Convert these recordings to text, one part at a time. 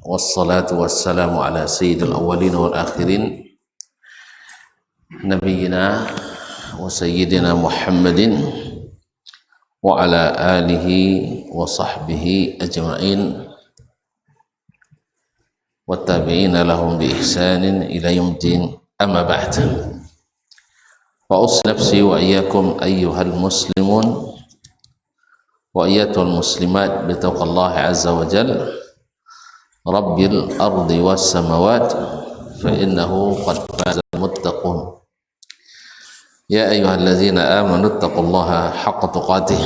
wassalatu wassalamu ala sayyidil awwalin wal akhirin nabiyyina wa sayyidina Muhammadin wa ala alihi wa sahbihi ajma'in wa tabi'ina lahum bi ihsanin ila yaumil amma ba'd. Wa ussi nafsi wa iyyakum ayyuhal muslimun wa iyyatul muslimat bi taqwallahi azza wa jalla rabbil ardi was samawat fa innahu qad faza muttaqun. Ya ayyuhalladzina amanu taqullaha haqqa tuqatih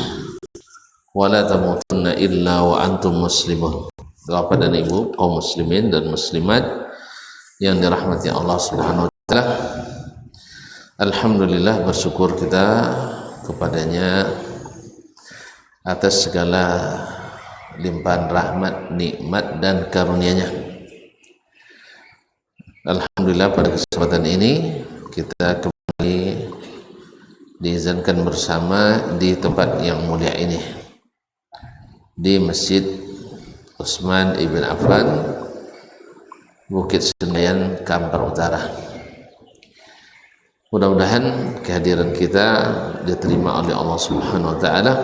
wa la tamutunna illa wa antum muslimun. Bapak dan Ibu kaum muslimin dan muslimat yang dirahmati Allah Subhanahu wa taala, alhamdulillah bersyukur kita kepadanya atas segala limpahan rahmat, nikmat dan karunia-Nya. Alhamdulillah pada kesempatan ini kita kembali diizinkan bersama di tempat yang mulia ini, di Masjid Utsman Ibn Affan, Bukit Senayan, Kampar Utara. Mudah-mudahan kehadiran kita diterima oleh Allah Subhanahu wa taala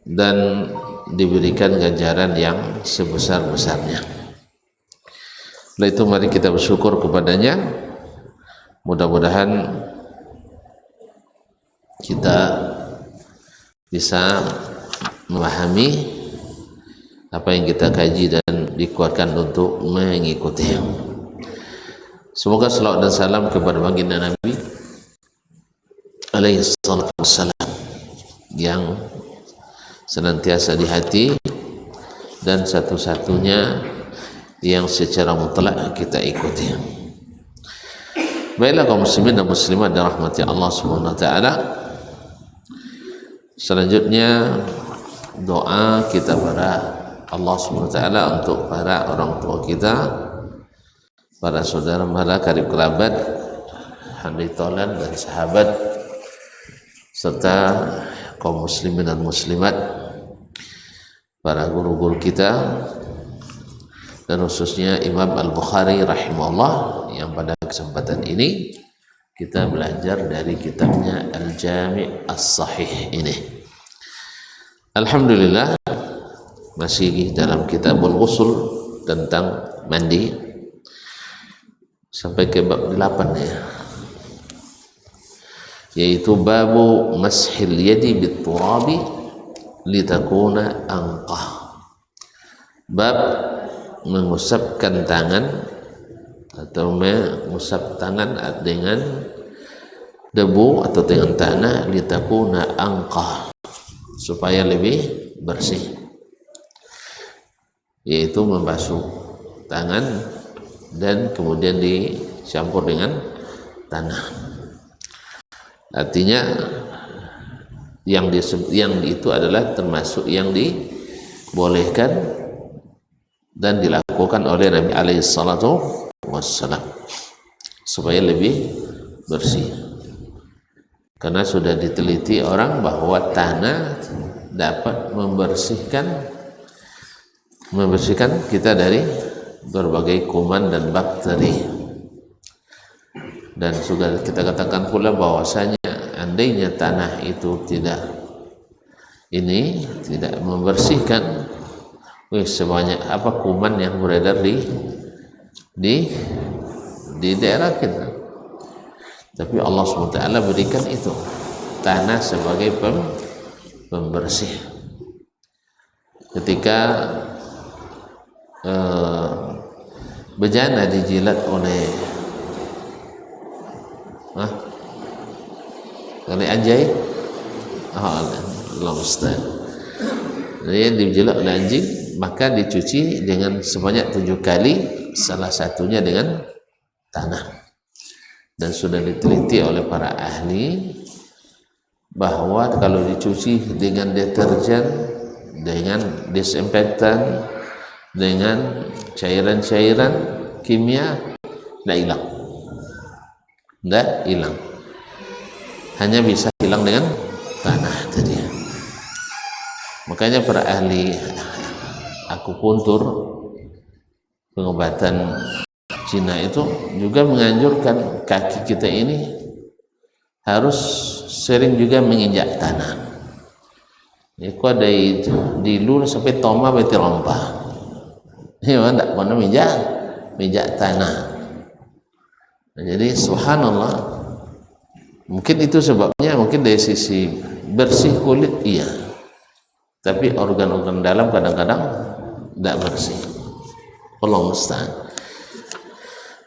dan diberikan ganjaran yang sebesar-besarnya. Oleh itu mari kita bersyukur kepadanya. Mudah-mudahan kita bisa memahami apa yang kita kaji dan dikuatkan untuk mengikuti. Semoga salawat dan salam kepada baginda Nabi alaihi salatu wassalam yang senantiasa di hati dan satu-satunya yang secara mutlak kita ikuti. Baiklah kaum muslimin dan muslimat dirahmati Allah Subhanahu wa taala. Selanjutnya doa kita pada Allah Subhanahu wa taala untuk para orang tua kita, para saudara mara karib kerabat, handai tolan dan sahabat, serta kaum muslimin dan muslimat, para guru-guru kita, dan khususnya Imam Al-Bukhari rahimahullah yang pada kesempatan ini kita belajar dari kitabnya Al-Jami' As-Sahih ini. Alhamdulillah masih dalam kitabul ghusl tentang mandi sampai ke bab 8 ya, yaitu babu mashil yadi bit turabi litakuna anqah. Bab mengusapkan tangan atau mengusap tangan dengan debu atau dengan tanah litakuna anqah, supaya lebih bersih, yaitu membasuh tangan dan kemudian dicampur dengan tanah. Artinya yang itu adalah termasuk yang dibolehkan dan dilakukan oleh Nabi alaihi salatu wassalam supaya lebih bersih, karena sudah diteliti orang bahwa tanah dapat membersihkan kita dari berbagai kuman dan bakteri. Dan sudah kita katakan pula bahwasanya andainya tanah itu tidak membersihkan sebanyak apa kuman yang beredar di daerah kita, tapi Allah SWT berikan itu tanah sebagai pembersih. Ketika bejana dijilat oleh anjing, Allah Ustaz, dia dijilat oleh anjing, maka dicuci dengan sebanyak 7 kali, salah satunya dengan tanah. Dan sudah diteliti oleh para ahli bahwa kalau dicuci dengan deterjen, dengan disinfektan, dengan cairan-cairan kimia, tidak hilang, hanya bisa hilang dengan tanah tadi. Makanya para ahli akupuntur, pengobatan Cina itu juga menganjurkan kaki kita ini harus sering juga menginjak tanah. Ini kok dari dulu sampai toma beti rompah. Ini tidak pernah minjak tanah. Nah, jadi subhanallah, mungkin itu sebabnya, mungkin dari sisi bersih kulit iya, tapi organ-organ dalam kadang-kadang tidak bersih. Allah musta'an.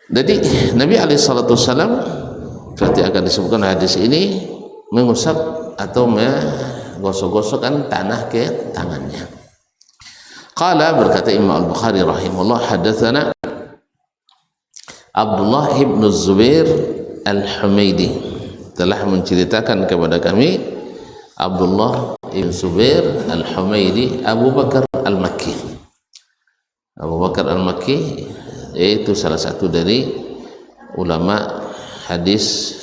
Jadi Nabi SAW seperti akan disebutkan hadis ini mengusap atau menggosok-gosokkan tanah ke tangannya. Qala, berkata Imam Al-Bukhari rahimahullah, hadatsana Abdullah ibn Zubair Al-Humaidi, telah menceritakan kepada kami Abdullah ibn Zubair Al-Humaidi Abu Bakar Al-Makki. Abu Bakar Al-Makki yaitu salah satu dari ulama hadis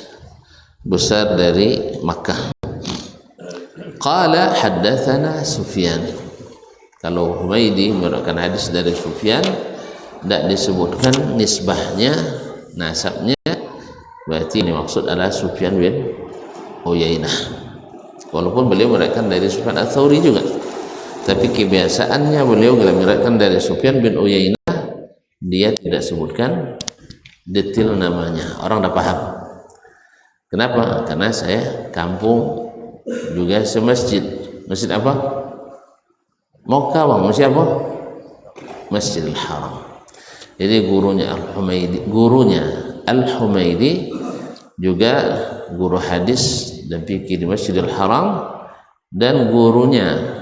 besar dari Makkah. Qala haddatsana Sufyan. Kalau Humaidi meriwayatkan hadis dari Sufyan, tidak disebutkan nisbahnya, nasabnya, berarti ini maksud adalah Sufyan bin Uyainah. Walaupun beliau meriwayatkan dari Sufyan Ats-Tsauri juga, tapi kebiasaannya beliau meriwayatkan dari Sufyan bin Uyainah, dia tidak sebutkan detail namanya. Orang dah paham. Kenapa? Karena saya kampung juga semasjid. Masjid apa? Mokkah bang. Masjid apa? Masjidil Haram. Jadi gurunya Al-Humaidi juga guru hadis dan fikih di Masjidil Haram, dan gurunya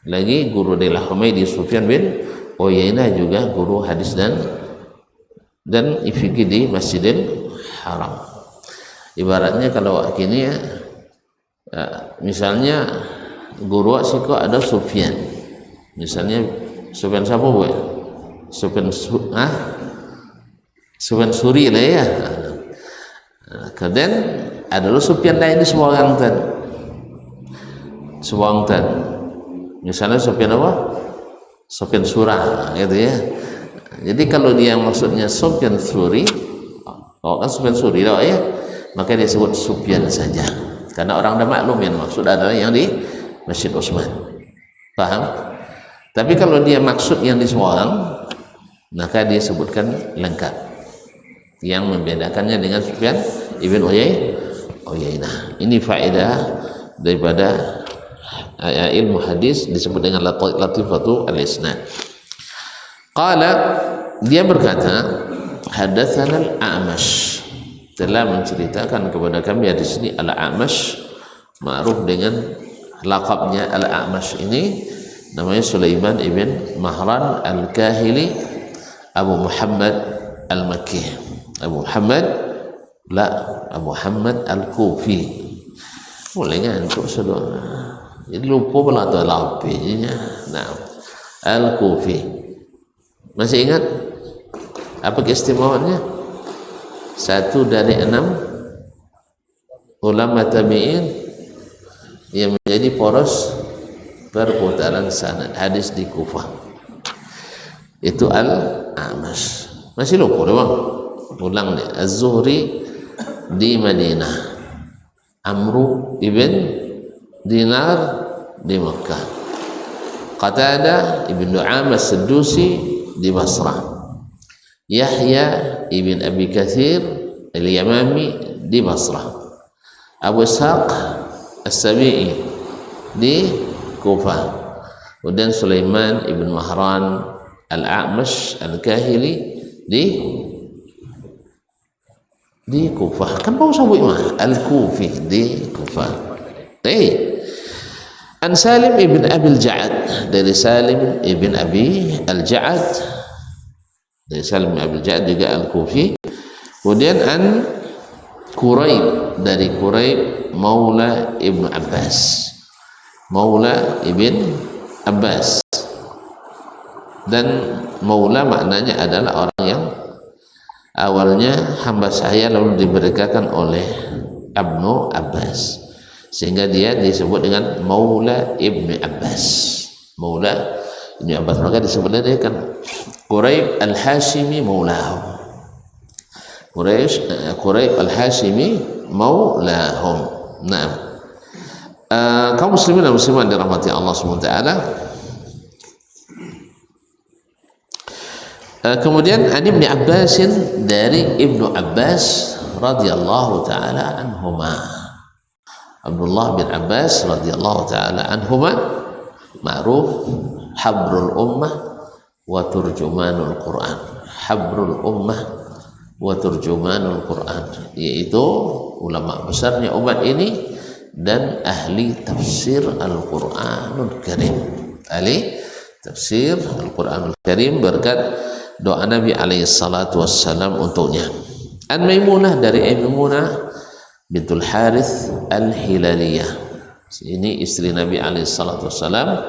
lagi guru dari Al-Humaidi Sufyan bin Uyainah juga guru hadis dan fikih di Masjidil Haram. Ibaratnya kalau kini ya, misalnya guru siko ada Sufyan, misalnya Sufyan siapa bu? Sufyan Suri lah ya. Kemudian ada lu Sufyan lain di Sewangtan. Misalnya Sufyan apa? Sufyan Surah, gitu ya. Jadi kalau dia maksudnya Sufyan Suri, kan Sufyan Suri lah ya, maka dia sebut Sufyan saja. Karena orang dah maklum yang maksud adalah yang di Masjid Utsman. Paham? Tapi kalau dia maksud yang di Sewang, maka dia sebutkan lengkap. Yang membedakannya dengan Sufyan ibn Uyainah. Ini faedah daripada ilmu hadis, disebut dengan latifatu al-isnad. Qala, dia berkata, hadatsana al-A'mash, telah menceritakan kepada kami di sini al-A'mash, ma'ruf dengan laqabnya al-A'mash ini, namanya Sulaiman ibn Mahran al-Kahili Abu Muhammad al-Makki. Abu Muhammad al-Kufi. Boleh ngantuk saudara. Jadi lupa pula atau lapinya. Nah, Al-Kufi. Masih ingat apa keistimewaannya? Satu dari 6 ulama tabi'in yang menjadi poros perputaran sanad hadis di Kufah. Itu Al-A'mash. Masih lupa bang? Ulang nih. Az-Zuhri di Madinah, Amru ibn Dinar di Makkah, Qatadah ibn Du'amah As-Saddusi di Basrah, Yahya ibn Abi Katsir al-Yamami di Basrah, Abu Ishaq As-Sabi'i di Kufah, kemudian Sulaiman ibn Mahran al-A'mash al-Kahili di Kufah. Kan mau sabut mah Al-Kufi di Kufah. An Salim ibn Abi al-Ja'ad, dari Salim ibn Abi al-Ja'ad, dari Salim ibn Abi al-Ja'ad juga Al-Kufi. Kemudian an Quraib, dari Quraib Maula ibn Abbas, Maula ibn Abbas. Dan Maula maknanya adalah orang yang awalnya hamba saya lalu diberikan oleh Ibnu Abbas, sehingga dia disebut dengan Maula ibn Abbas. Maula Ibnu Abbas, maka disebut dia kan Quraib al-Hashimi maulahum. Quraib al-Hashimi maulahum. Naam. Kaum muslimin dan muslimat dirahmati Allah SWT. Kemudian Ibnu Abbas, dari Ibnu Abbas radhiyallahu taala anhuma. Abdullah bin Abbas radhiyallahu taala anhuma ma'ruf habrul ummah wa turjumanul Quran. Habrul ummah wa turjumanul Quran, yaitu ulama besarnya umat ini dan ahli tafsir Al-Qur'anul Karim. Ahli tafsir Al-Qur'anul Karim berkat doa Nabi alaihi salatu wassalam untuknya. An Maimunah, dari Maimunah bintul Harith Al-Hilaliyah. Ini istri Nabi alaihi salatu wassalam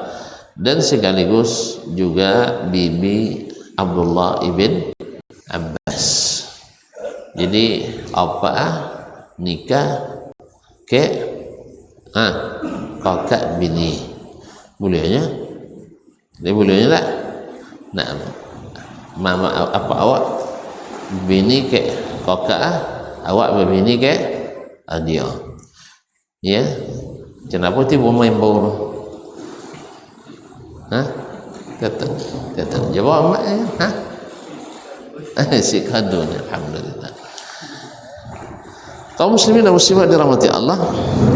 dan sekaligus juga bibi Abdullah ibn Abbas. Jadi apa nikah ke kakak bini, bolehnya? Dia bolehnya tak? Nah, mama apa awak bini ke kakak, awak berbini ke dia. Ya, kenapa tiba main bau? Kata jawab mak ya? Si kadun, alhamdulillah. Kaum muslimin dan muslimat dirahmati Allah,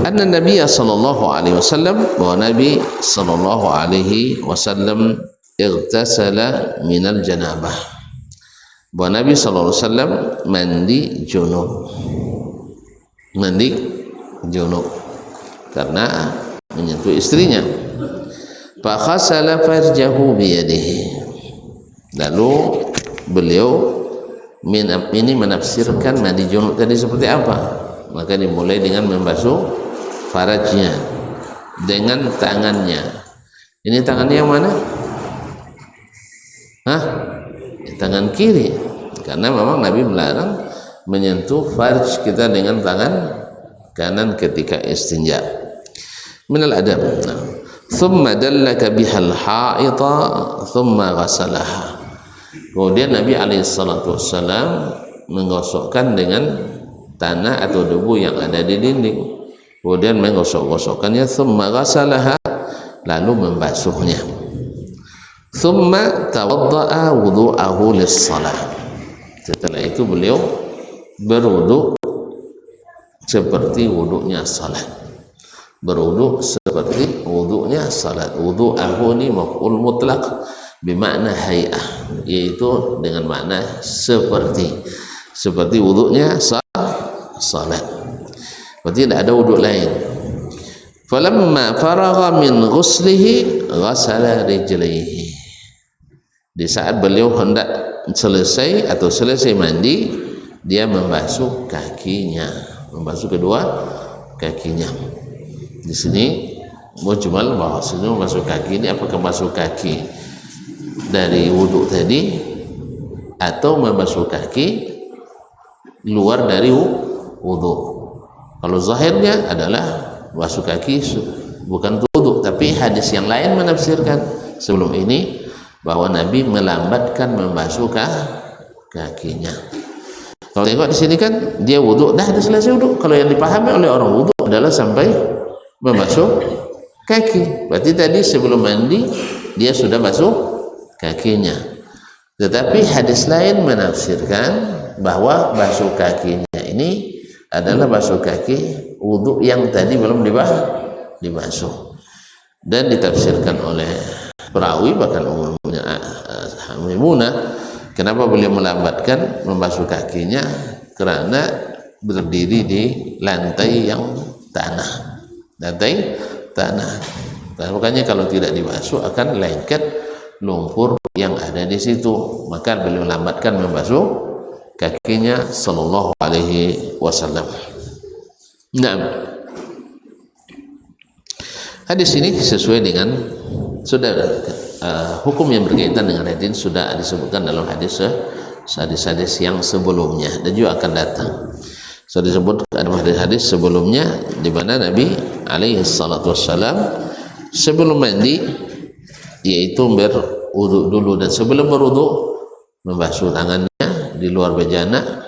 anna Nabi sallallahu alaihi wasallam, bahwa Nabi sallallahu alaihi wasallam ightasala minal janabah, bahwa Nabi sallallahu alaihi wasallam mandi junub karena menyentuh istrinya. Fa khasala farjahu biyadihi, lalu beliau ini menafsirkan mandi junub tadi seperti apa. Maka dimulai dengan membasuh farajnya dengan tangannya. Ini tangannya yang mana? Tangan kiri, karena memang Nabi melarang menyentuh farj kita dengan tangan kanan ketika istinja. Minal adab. Thumma dallaka bihal ha'ita thumma ghasalaha. Kemudian Nabi alaihissalam menggosokkan dengan tanah atau debu yang ada di dinding, kemudian menggosok-gosokkannya, thumma ghasalaha, lalu membasuhnya. Thumma tawadda'a wudu'ahu lis-shalah. Setelah itu beliau berwudu seperti wudunya salat. Berwudu seperti wudunya salat. Wudu'ahu ini maf'ul mutlaq bermakna hay'ah, yaitu dengan makna seperti wudunya salat. Berarti tidak ada wuduk lain. Falamma faragha min ghuslihi ghasala rijlaihi. Di saat beliau hendak selesai mandi, dia membasuh kakinya, membasuh kedua kakinya. Di sini mujmal bahwa sini membasuh kaki ini apakah membasuh kaki dari wudhu tadi atau membasuh kaki luar dari wudhu. Kalau zahirnya adalah basuh kaki bukan wudhu, tapi hadis yang lain menafsirkan sebelum ini bahwa Nabi melambatkan membasuh kakinya. Kalau tengok di sini kan dia wudhu, dah selesai wudhu. Kalau yang dipahami oleh orang wudhu adalah sampai membasuh kaki. Berarti tadi sebelum mandi dia sudah basuh kakinya. Tetapi hadis lain menafsirkan bahwa basuh kakinya ini adalah basuh kaki wudhu yang tadi belum dibasuh, dan ditafsirkan oleh perawi bahkan umumnya Maimunah, kenapa beliau melambatkan membasuh kakinya, karena berdiri di lantai yang tanah. Makanya kalau tidak dibasuh akan lengket lumpur yang ada di situ, maka beliau lambatkan membasuh kakinya sallallahu alaihi wasallam. Nah, hadis ini sesuai dengan hukum yang berkaitan dengan hadis sudah disebutkan dalam hadis yang sebelumnya dan juga akan datang. Sudah disebut dalam hadis sebelumnya di mana Nabi alaihi salatu wassalam sebelum mandi yaitu berwudu dulu, dan sebelum berwudu membasuh tangannya di luar bejana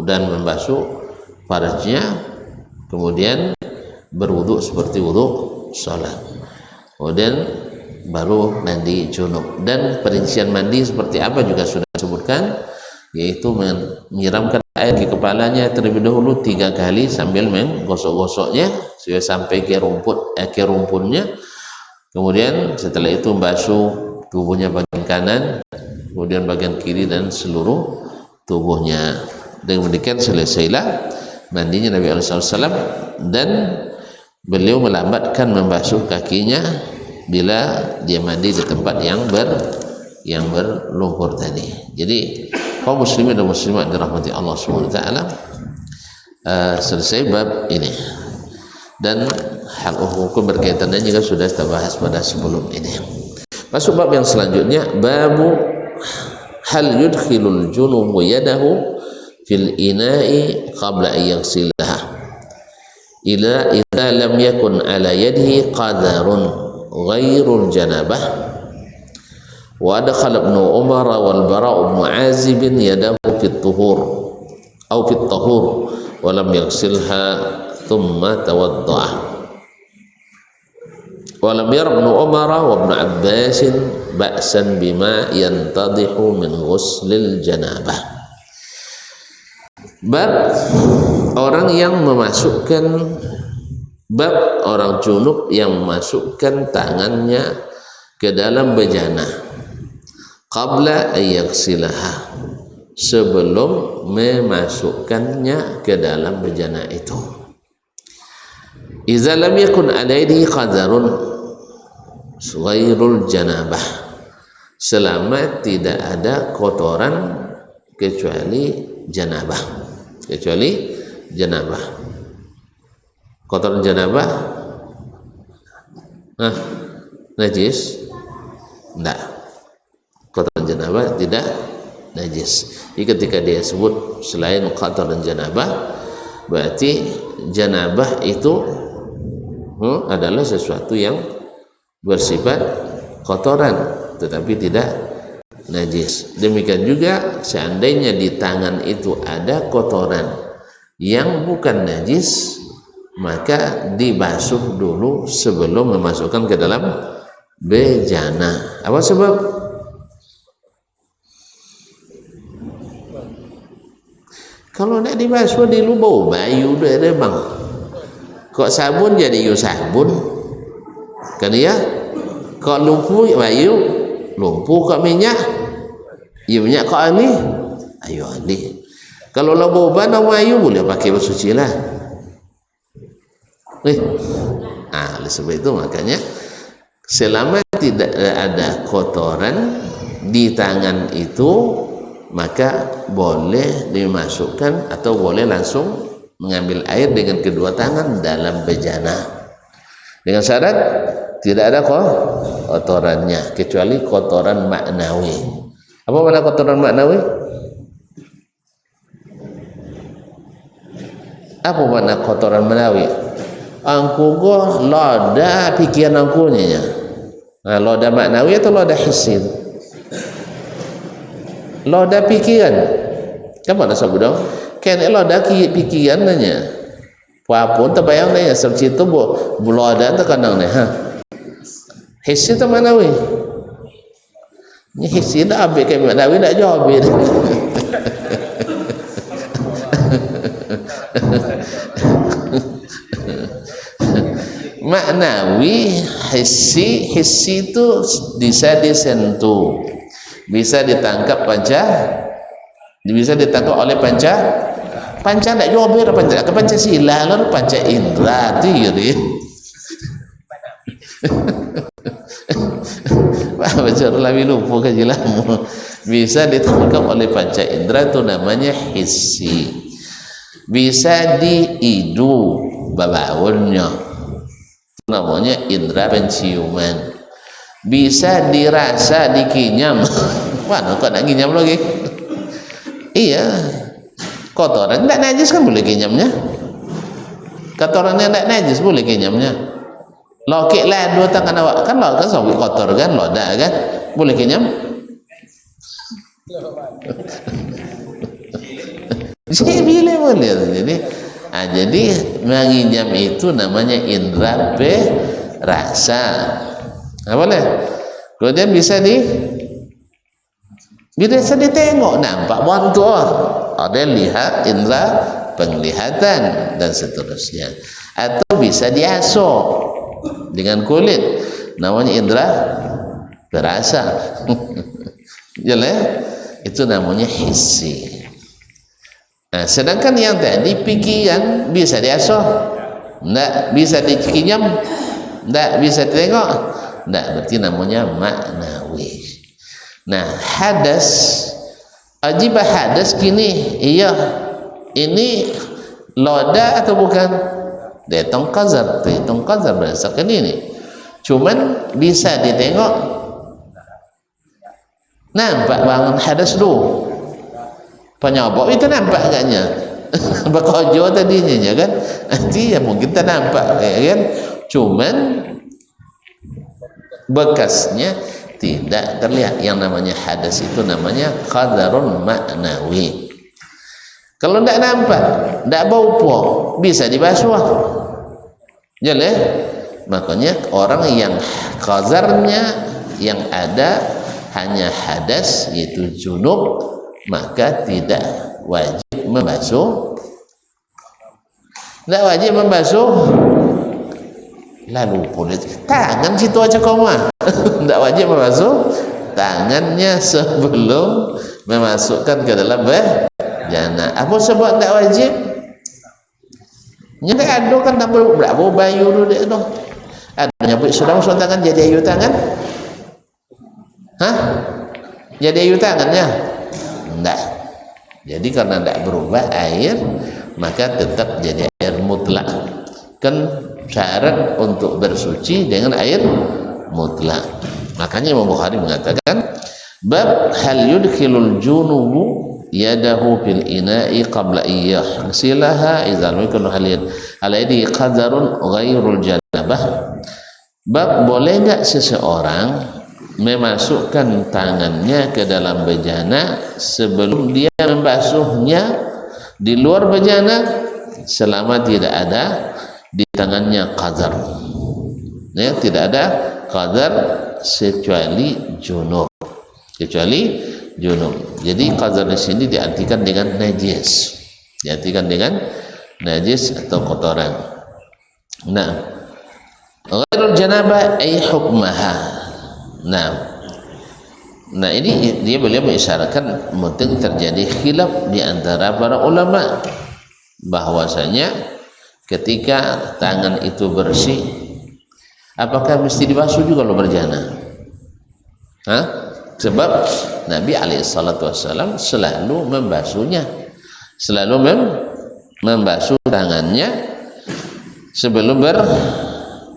dan membasuh farajnya, kemudian berwudu seperti wudu sholat, kemudian baru mandi junub. Dan perincian mandi seperti apa juga sudah disebutkan, yaitu menyiramkan air di kepalanya terlebih dahulu 3 kali sambil menggosok-gosoknya sampai ke rumputnya. Kemudian setelah itu membasuh tubuhnya bagian kanan, kemudian bagian kiri dan seluruh tubuhnya. Dengan demikian selesailah mandinya Nabi SAW, dan beliau melambatkan membasuh kakinya bila dia mandi di tempat yang berlumpur tadi. Jadi kaum muslimin dan muslimat dirahmati Allah SWT, selesai bab ini, dan hal hukum berkaitannya juga sudah kita bahas pada sebelum ini. Masuk bab yang selanjutnya, babu hal yudkhilul junubu yadahu fil ina'i qabla an yaghsilaha idza lam yakun ala yadihi qadarun ghairul janabah. Wa adkhala ibn Umar wal Bara' ibn Azib yadahu fit tuhur aw fit tahur wa lam yaghsilha thumma tawadda'a. Wa lam yara ibn Umar wa ibn Abbas ba'san bima yantadihu min ghuslil janabah. Bab orang yang memasukkan, bab orang junub yang memasukkan tangannya ke dalam bejana qabla ayaghsilaha, sebelum memasukkannya ke dalam bejana itu. Idza lam yakun alaihi qadarun ghairul janabah, selama tidak ada kotoran kecuali janabah, kotoran janabah najis? Enggak, kotoran janabah tidak najis. Jadi ketika dia sebut selain kotoran janabah, berarti janabah itu adalah sesuatu yang bersifat kotoran tetapi tidak najis. Demikian juga seandainya di tangan itu ada kotoran yang bukan najis, maka dibasuh dulu sebelum memasukkan ke dalam bejana. Apa sebab? Kalau nak dibasuh di lubau bayu dah bang, kok sabun jadi yu sabun kan ya? Kok lumpuh bayu lumpuh, kok minyak ya minyak, kok ali ayo ali. Kalau lubau bana bayu boleh pakai bersuci lah. Oleh sebab itu makanya selama tidak ada kotoran di tangan itu, maka boleh dimasukkan atau boleh langsung mengambil air dengan kedua tangan dalam bejana, dengan syarat tidak ada kotorannya kecuali kotoran maknawi. Apa makna kotoran maknawi? Apa makna kotoran maknawi? Angku go loda pikiran angkunya. Nah, loda maknawi atau loda hissi? Loda pikiran. Kamu ada sabut dong? Kan loda pikiran nanya. Wapun terbayang nanya seperti itu bu loda tu kanang nih. Hissi tu maknawi. Ni hissi dah ambil ke maknawi nak jawab dia. Maknawi, hissi itu bisa disentuh, bisa ditangkap bisa ditangkap oleh panca nak jawab dia panca sila lalu panca indra tu ya. Baca lebih lupa kajilamu. Bisa ditangkap oleh panca indera, itu namanya hissi. Bisa diidu babaunnya, itu namanya indera penciuman. Bisa dirasa, dikinyam. Mana kok nak kinyam lagi? Iya, kotoran tidak najis kan boleh kinyamnya. Kotorannya tidak najis boleh kinyamnya. Lokek lah dua tangan awak kan lo kan sampai kotor kan lo dah kan boleh kenyam. Jadi bila boleh jadi menginjam itu namanya indra rasa. Nah, boleh. Kemudian bisa ditengok nampak bantu ada lihat indra penglihatan dan seterusnya, atau bisa diasuh dengan kulit namanya indra perasa. Jelas itu namanya hissi. Nah, sedangkan yang tadi pikiran bisa diasuh, enggak bisa dikinyam, enggak bisa ditengok, enggak, berarti namanya maknawi. Nah, hadas ajibah hadas kini iya ini loda atau bukan? Detong qazar berdasarkan ini. Cuman bisa ditengok nampak bangun hadas dulu. Penyobok itu nampak agaknya. Bekojo tadinya kan. Nanti ya mungkin tak nampak kan. Cuman bekasnya tidak terlihat. Yang namanya hadas itu namanya qadarun maknawi. Kalau tidak nampak, tidak bau puak, bisa dibasuh. Jelas? Makanya orang yang qazarnya yang ada hanya hadas yaitu junub, maka tidak wajib membasuh. Tidak wajib membasuh lalu kulit tangan situ aja koma. Tidak wajib membasuh tangannya sebelum memasukkan ke dalam bejana. Apa sebab tidak wajib? Nyata ada kan tak berapa bayu dulu dek tu. Ada nyebut sudah masuk tangan jadi ayu tangan? Hah? Jadi ayu tangannya? Tidak. Jadi karena tidak berubah air, maka tetap jadi air mutlak. Kan syarat untuk bersuci dengan air mutlak. Makanya Imam Bukhari mengatakan bab hal yudkhilul junubu yadahu fil ina'i qabla iyyah silaha idzal mikun halin alaidi qadarun ghairul janabah. Bab boleh enggak seseorang memasukkan tangannya ke dalam bejana sebelum dia membasuhnya di luar bejana selama tidak ada di tangannya qadar. Ya, tidak ada qadar kecuali junub. Jadi qadar di sini diartikan dengan najis. Diartikan dengan najis atau kotoran. Nah, ghairul janabah ay hukmaha. Nah ini dia beliau mengisyaratkan mungkin terjadi khilaf di antara para ulama bahwasanya ketika tangan itu bersih apakah mesti dibasuh juga kalau berjana? Sebab Nabi SAW selalu membasuhnya, selalu membasuh tangannya sebelum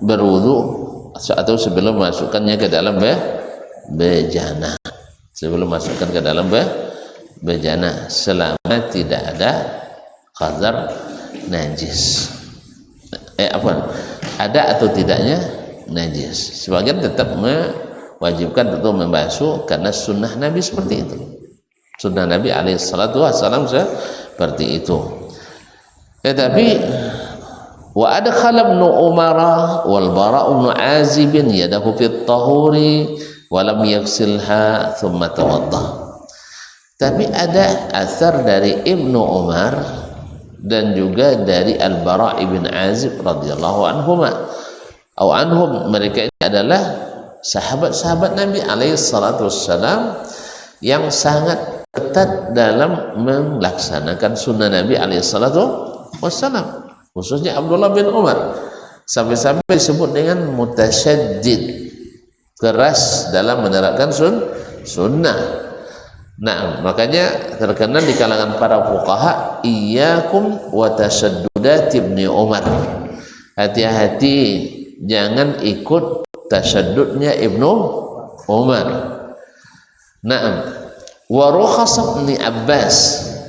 berwudu atau sebelum masukkannya ke dalam bejana, sebelum masukkan ke dalam bejana selama tidak ada qadar najis. Ada atau tidaknya najis. Sebagian tetap mewajibkan untuk membasuh karena sunnah Nabi seperti itu. Sunnah Nabi SAW seperti itu. Tetapi wa adkhala ibn Umar wal Bara' ibn Azib yadahu fi at-tahuri wa lam yaghsilha thumma tawaddah. Tapi ada asar dari Ibnu Umar dan juga dari Al-Bara' ibn Azib radhiyallahu anhum. Mereka ini adalah sahabat-sahabat Nabi alaihi salatu wassalam yang sangat ketat dalam melaksanakan sunnah Nabi alaihi salatu wassalam. Khususnya Abdullah bin Umar sampai-sampai disebut dengan mutasyaddid, keras dalam menerapkan sunnah. Nah, makanya terkenal di kalangan para fuqaha iyyakum wa tasyaddudat ibni Umar. Hati-hati jangan ikut tasyaddudnya Ibnu Umar. Naam. Wa rukhas ibni Abbas,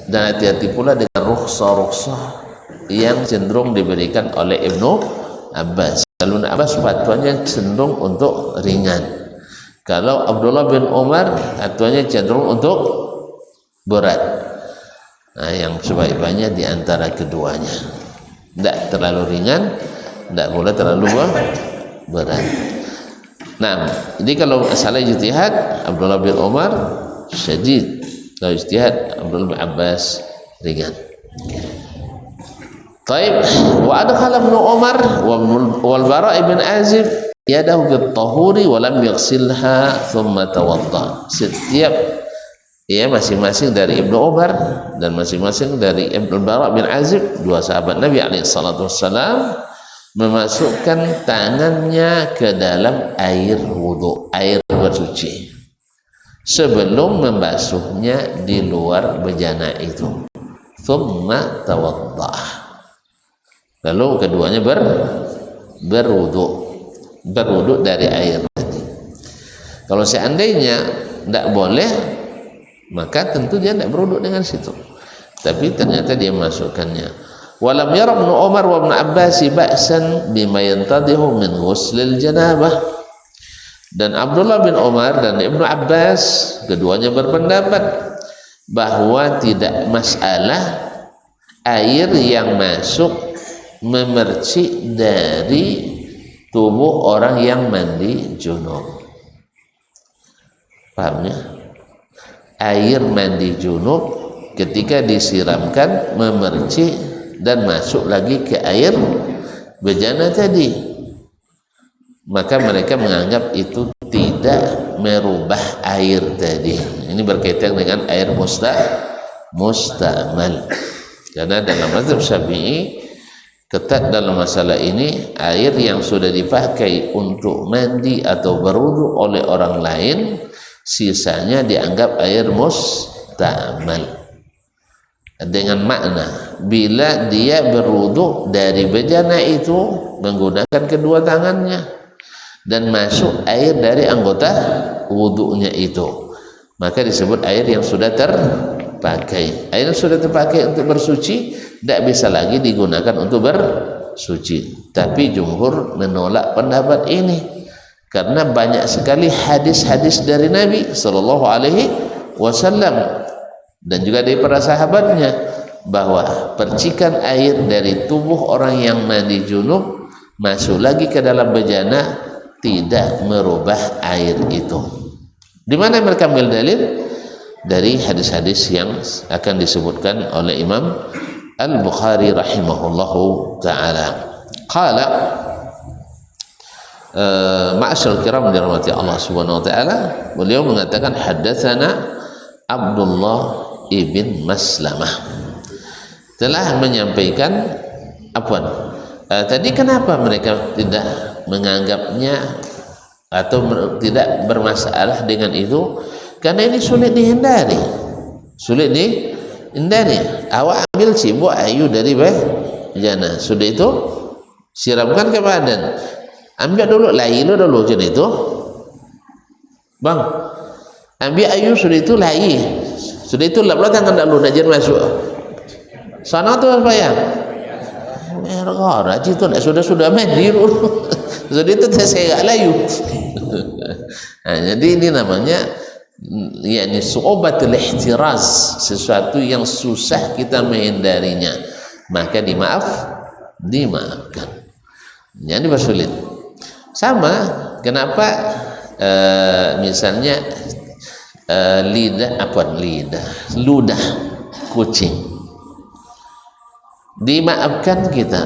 dan hati-hati pula dengan rukhsah yang cenderung diberikan oleh Ibnu Abbas. Kalau Ibn Abbas fatwanya cenderung untuk ringan. Kalau Abdullah bin Umar fatwanya cenderung untuk berat. Nah, yang sebaik-baiknya di antara keduanya. Tidak terlalu ringan, tidak boleh terlalu berat. Nah, jadi kalau masalah ijtihad Abdullah bin Umar syadid, kalau ijtihad Abdullah bin Abbas ringan. Taib, wa adkhala Ibnu Umar wal Bara' bin Azib yadahu bit-tahuri wa lam yaghsilha thumma tawadda. Setiap masing-masing dari Ibnu Umar dan masing-masing dari Ibnu Bara' bin Azib, dua sahabat Nabi alaihi salatu wassalam, memasukkan tangannya ke dalam air wudu, air bersuci, sebelum membasuhnya di luar bejana itu. Thumma tawadda. Lalu keduanya berwudu dari air tadi. Kalau seandainya tidak boleh, maka tentu dia tidak berwudu dengan situ. Tapi ternyata dia masukkannya. Walam yara Ibnu Umar wa Ibnu Abbas ba'san bima yantadihu min ghuslil janabah. Dan Abdullah bin Umar dan Ibnu Abbas keduanya berpendapat bahwa tidak masalah air yang masuk memercik dari tubuh orang yang mandi junub. Pahamnya? Air mandi junub ketika disiramkan memercik dan masuk lagi ke air bejana tadi, maka mereka menganggap itu tidak merubah air tadi. Ini berkaitan dengan air mustamal. Karena dalam mazhab Syafi'i ketat dalam masalah ini, air yang sudah dipakai untuk mandi atau berwudu oleh orang lain, sisanya dianggap air mustamal. Dengan makna bila dia berwudu dari bejana itu menggunakan kedua tangannya dan masuk air dari anggota wudunya itu, maka disebut air yang sudah terpakai. Air yang sudah terpakai untuk bersuci tidak bisa lagi digunakan untuk bersuci. Tapi jumhur menolak pendapat ini karena banyak sekali hadis-hadis dari Nabi Sallallahu Alaihi Wasallam dan juga dari para sahabatnya bahwa percikan air dari tubuh orang yang mandi junub masuk lagi ke dalam bejana tidak merubah air itu. Di mana mereka ambil dalil? Dari hadis-hadis yang akan disebutkan oleh Imam Al-Bukhari rahimahullahu ta'ala. Qala ma'asyarul kiram dirahmati Allah subhanahu wa ta'ala, beliau mengatakan haddatsana Abdullah ibn Maslamah telah menyampaikan tadi kenapa mereka tidak menganggapnya atau tidak bermasalah dengan itu? Karena ini sulit dihindari. Awak ambil cibuk ayu dari bejana, sudah itu siramkan ke badan, ambil dulu layu dulu macam itu, bang, ambil ayu, sudah itu layu, sudah itu lap tangan dulu najis masuk sana tu apa ya? Raji tu sudah mandi dulu, sudah itu saya layu. Nah, jadi ini namanya yakni su'ubatul ihtiraz, sesuatu yang susah kita menghindarinya, maka dimaafkan. Jadi bersulit. Sama kenapa misalnya ludah kucing dimaafkan kita.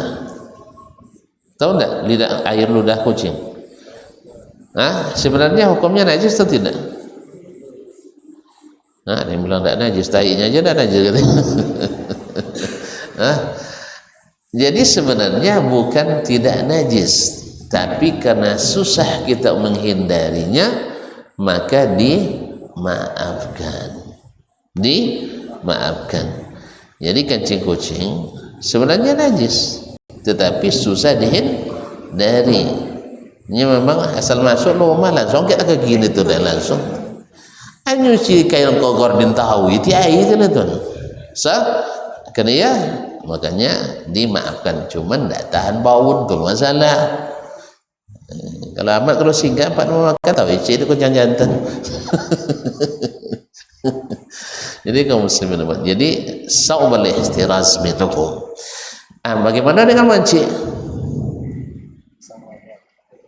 Tahu enggak air ludah kucing? Sebenarnya hukumnya najis atau tidak? Ada yang bilang tidak najis, tainya aja tidak najis. Jadi sebenarnya bukan tidak najis, tapi karena susah kita menghindarinya, maka dimaafkan. Jadi kencing kucing sebenarnya najis, tetapi susah dihindari. Ini memang asal masuk rumah langsung kita ke gini tuh dan langsung nyuci kain kogor din tahu itu air itu makanya dimaafkan, cuman tidak tahan bau itu masalah. Kalau amat kalau singgah 4 makan tahu cik itu kucing jantan. Jadi kaum muslimin, jadi saubal ihtiraz minhu. Bagaimana dengan mancik?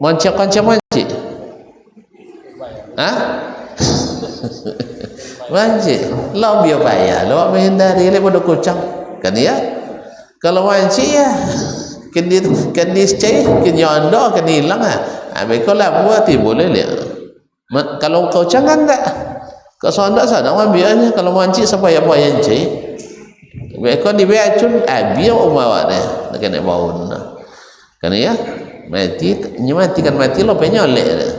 Mancik kanca mancik? Mancik. Lo biar payah, lo menghindari lepas kucang. Kan ya? Kalau mancik ya, kena cai, kena anda, kena hilang Kau lah buat boleh lihat. Kalau kau jangan tak, kau sondak biarnya. Kalau mancik siapa yang cai? Kau dibiar cun, biar bawa deh, kena bawa. Kan ya? Mati kan mati lo penyolek deh.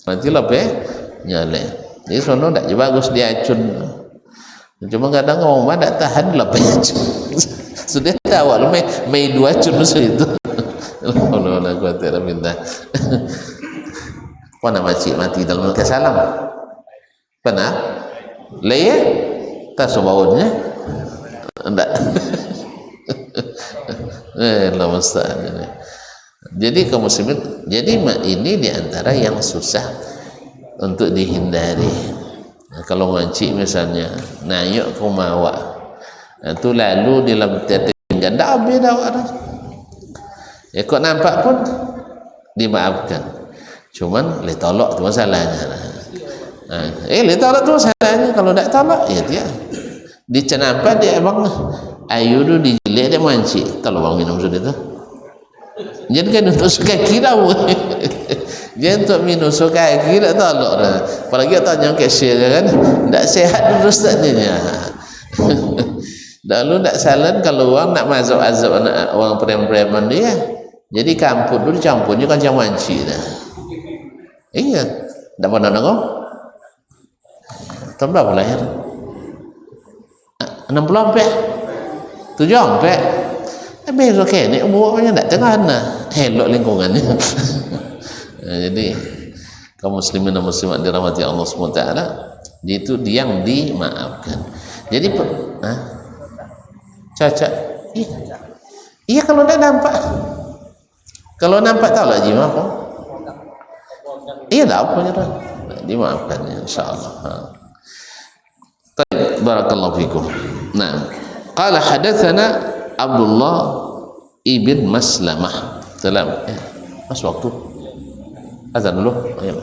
Mati lo penyolek. Jadi sono tak bagus dia acun. Cuma kadang orang tak tahan lah penyacun. Sudah tahu lo main 2 acun itu. Allah kuatlah minta. Kau nak mati dalam kesalam. Pernah? Leye? Tak sebaunya? Enggak. Allah musta'an. Jadi kaum muslimin, jadi ini diantara yang susah untuk dihindari. Kalau mancik misalnya, nayuk ke mawa, itu lalu dalam tinggal dah habis dah awak dah. Ya kau nampak pun dimaafkan. Cuman le tolak tu masalahnya. Le tolak tu masalahnya. Kalau tak tolak ya dia dicenampak dia emang ayu tu dijelik dia mancik. Kalau bang minum sudah tu. Jadi kan untuk suka kira dia untuk minum suka kira tolak dah. Apalagi tanya ke syekh kan, tak sehat dulu ustaznya. Dahulu tak salah kalau orang nak mazhab anak orang preman dia. Jadi kamput dulu campurnya kan macam mancik dah. Iya, tak pernah dengar. Tahun berapa lahir? 60 sampai 7 sampai. Tapi okey ni umurnya tak tengah nah. Elok lingkungannya. Jadi kaum muslimin dan muslimat dirahmati Allah SWT, itu yang dimaafkan. Jadi cacat. Iya kalau tak nampak. Kalau nampak tahu lah jima apa? Iya tak apa je dah. Dimaafkan insya-Allah. Baik, barakallahu fikum. Nah, qala hadatsana Abdullah ibn Maslamah. Salam. Mas waktu azan dulu. Ayo.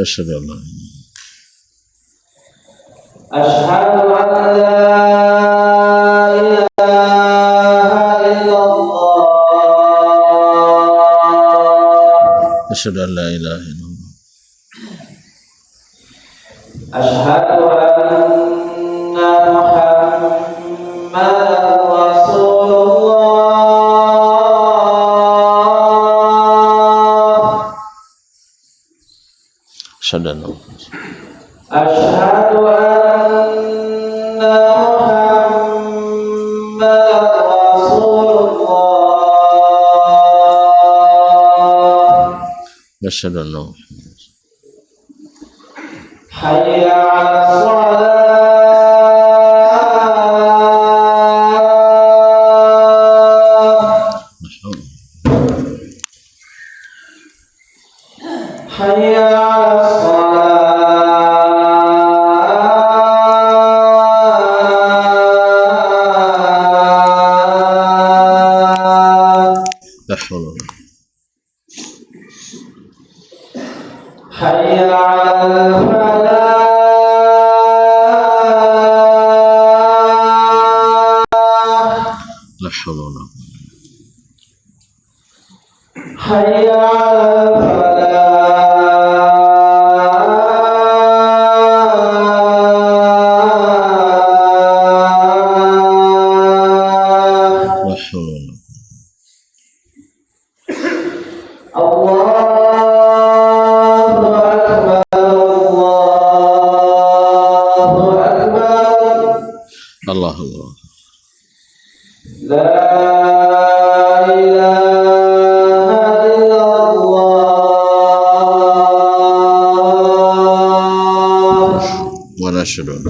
أشهد أن لا أشهد أن لا إله إلا الله أشهد أن لا إله إلا الله أشهد أن محمدا رسول الله أشهد أن أشهد أن محمدا رسول الله أشهد أن حي على الصلاة حي على الصلاة حي على لا حول ولا قوة. حي على لا حول ولا الله أكبر الله الله. لا إله إلا الله ونشهد أن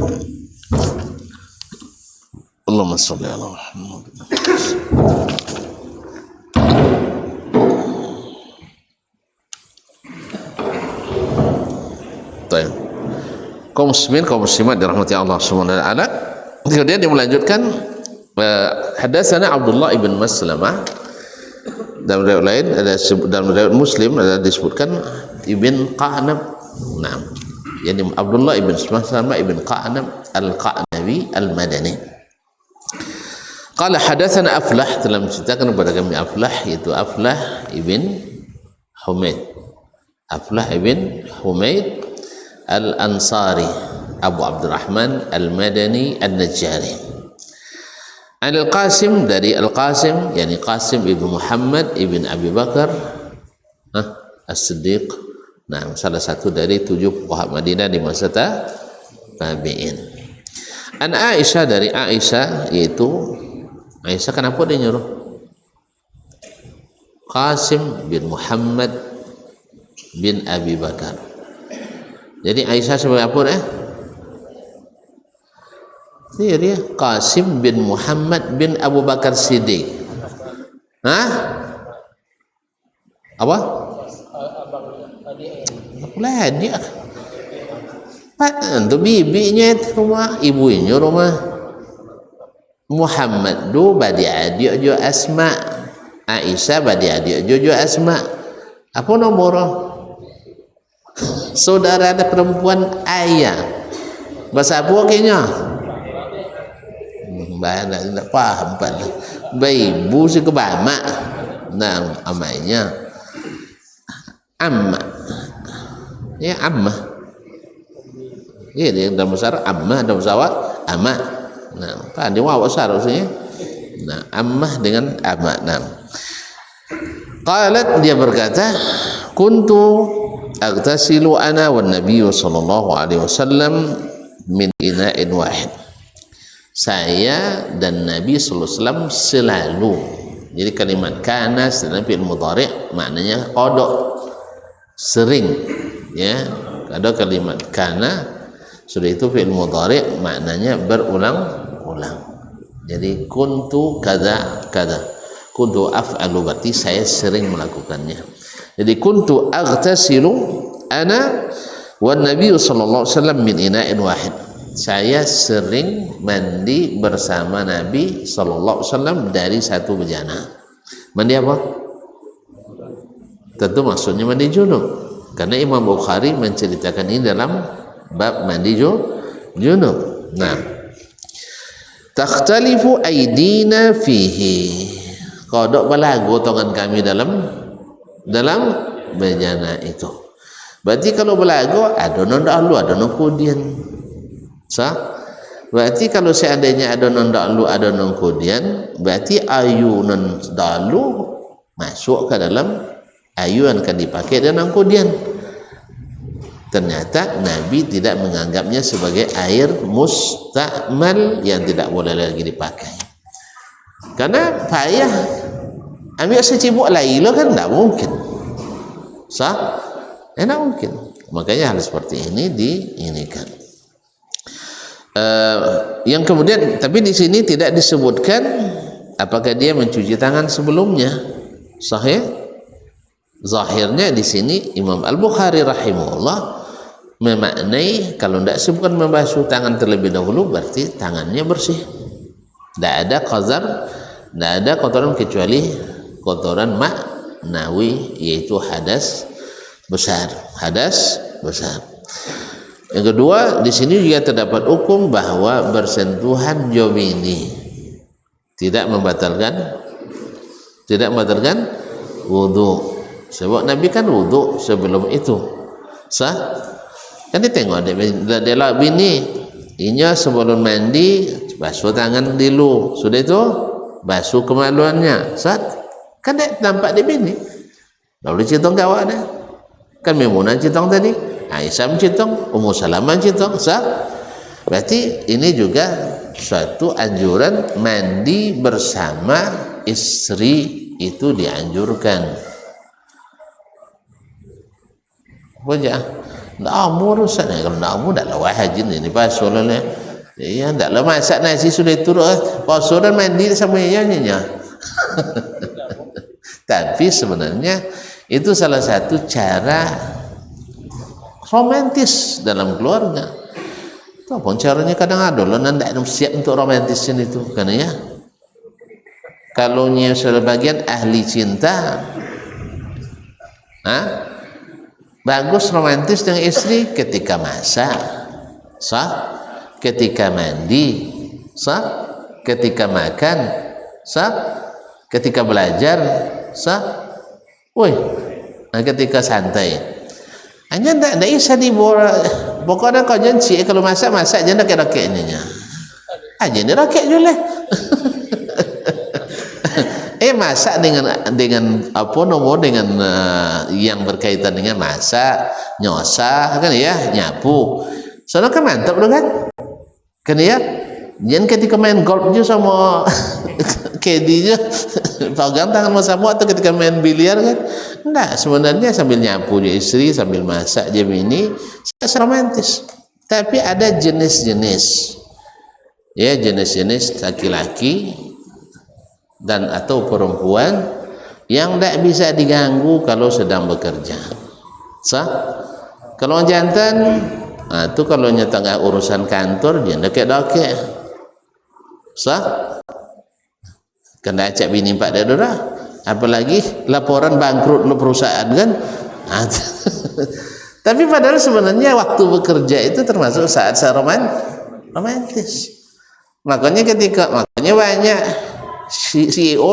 اللهم صل على محمد. Baik. Kaum muslimin, kaum muslimat dirahmati Allah Subhanahu wa taala. Kemudian dia melanjutkan hadatsana Abdullah ibn Maslamah, dalam riwayat lain ada dalam riwayat Muslim ada disebutkan ibn Qa'nab. Nah, yani Abdullah ibn Maslamah ibn Qa'nab al-Qa'nabi al-Madani. Qala hadatsana Aflah, telah menceritakan kepada kami Aflah, yaitu Aflah ibn Humaid. Aflah ibn Humaid al-Ansari Abu Abdurrahman al-Madani al-Najjari. Al-Qasim, dari Al-Qasim, yani Qasim ibn Muhammad ibn Abi Bakar As-Siddiq. Nah, salah satu dari 7 fuqaha Madinah di masa tabi'in. An Aisyah, dari Aisyah, yaitu Aisyah kenapa dia nyuruh Qasim bin Muhammad bin Abi Bakar. Jadi Aisyah sebagai apa dia Qasim bin Muhammad bin Abu Bakar Siddiq. Apa? Lah dia untuk bibinya rumah, ibunya rumah Muhammad do badi adik jo Asma, Aisyah badi adik jo Asma. Apa nomor? Saudara ada perempuan ayah. Bahasa apa kayaknya? Tak paham pak. Ibu si kebama. Nah, amanya amma. Ya amma. Ya dia dalam bahasa amma, dalam bahasa amma. Nah, kan dia wawa besar maksudnya. Nah, ammah dengan amma. Nah. Qalat, dia berkata, kuntu aghtasilu ana wan nabiyyu sallallahu alaihi wasallam min ina'in wahid. Saya dan Nabi sallallahu alaihi wasallam selalu. Jadi kalimat kana setelah fi'il mudhari' maknanya qada, sering, ya. Ada kalimat kana sudah itu fi'il mudhari' maknanya berulang-ulang. Jadi kuntu kada kada, kuntu af'alu, berarti saya sering melakukannya. Jadi kuntu aghtasilu ana wan nabiyyu sallallahu alaihi wasallam min ina'in wahid. Saya sering mandi bersama Nabi sallallahu alaihi wasallam dari satu bejana. Mandi apa? Tentu maksudnya mandi junub. Karena Imam Bukhari menceritakan ini dalam bab mandi junub. Nah, takhtalifu aidina fihi. Kodok balago tangan kami dalam bejana itu. Berarti kalau belago adonan dahulu, adonan kemudian. Berarti kalau seandainya adonan dahulu, adonan kemudian, berarti ayunan dahulu masuk ke dalam ayu yang akan dipakai dan kemudian. Ternyata Nabi tidak menganggapnya sebagai air mustakmal yang tidak boleh lagi dipakai. Karena payah ambil secibuk lain kan tidak mungkin. Tidak mungkin. Makanya hal seperti ini diinikan. Yang kemudian, tapi di sini tidak disebutkan apakah dia mencuci tangan sebelumnya. Sahih? Zahirnya di sini Imam Al-Bukhari rahimahullah memaknai kalau tidak sebutkan membasuh tangan terlebih dahulu berarti tangannya bersih. Tidak ada qazar, tidak ada kotoran kecuali kotoran ma'nawi, yaitu hadas besar, hadas besar. Yang kedua, di sini juga terdapat hukum bahwa bersentuhan jomini tidak membatalkan wudu. Sebab Nabi kan wudu sebelum itu. Sah? Kan dia tengok dia bini, inya sebelum mandi basuh tangan dulu. Sudah itu basuh kemaluannya. Sah? Kan dia nampak dia bini. Lalu citong kawak dia. Kan Maimunah citong tadi, Aisyah citong, Ummu Salamah citong. Sah? Berarti ini juga suatu anjuran mandi bersama istri itu dianjurkan. Wajah ndak amur Ustaz, kalau ndak amur dak lawah haji ini basuh lah. Ya ndak lah, masak nasi sudah turun basuh dan mandi sama nya. Tapi sebenarnya itu salah satu cara romantis dalam keluarga. Apapun caranya kadang ada loh ndak siap untuk romantisin itu kan ya. Kalau nya sebagian ahli cinta, bagus romantis dengan istri ketika masak, sah, ketika mandi, sah, ketika makan, sah, ketika belajar, sah, ketika santai. Hanya tidak bisa dibawa. Pokoknya kau janji kalau masak jangan rakit-rakitnya. Aja ni rakit je lah. Masak dengan apa nomor dengan yang berkaitan dengan masak, nyosah kan ya, nyapu. Soalnya kan mantap loh kan? Kan ya? Jangan ketika main golf je sama caddy je pegang tangan sama atau ketika main biliar kan? Enggak, sebenarnya sambil nyapu je istri, sambil masak je bini, romantis. Tapi ada jenis-jenis. Ya, jenis-jenis laki-laki dan atau perempuan yang tidak bisa diganggu kalau sedang bekerja. Sah? Kalau jantan, itu kalau tengah urusan kantor dia dekek-dekek. Sah? Kena acak bini pak dia dah. Apalagi laporan bangkrut lo perusahaan kan. Tapi padahal sebenarnya waktu bekerja itu termasuk saat-saat romantis. Makanya banyak CEO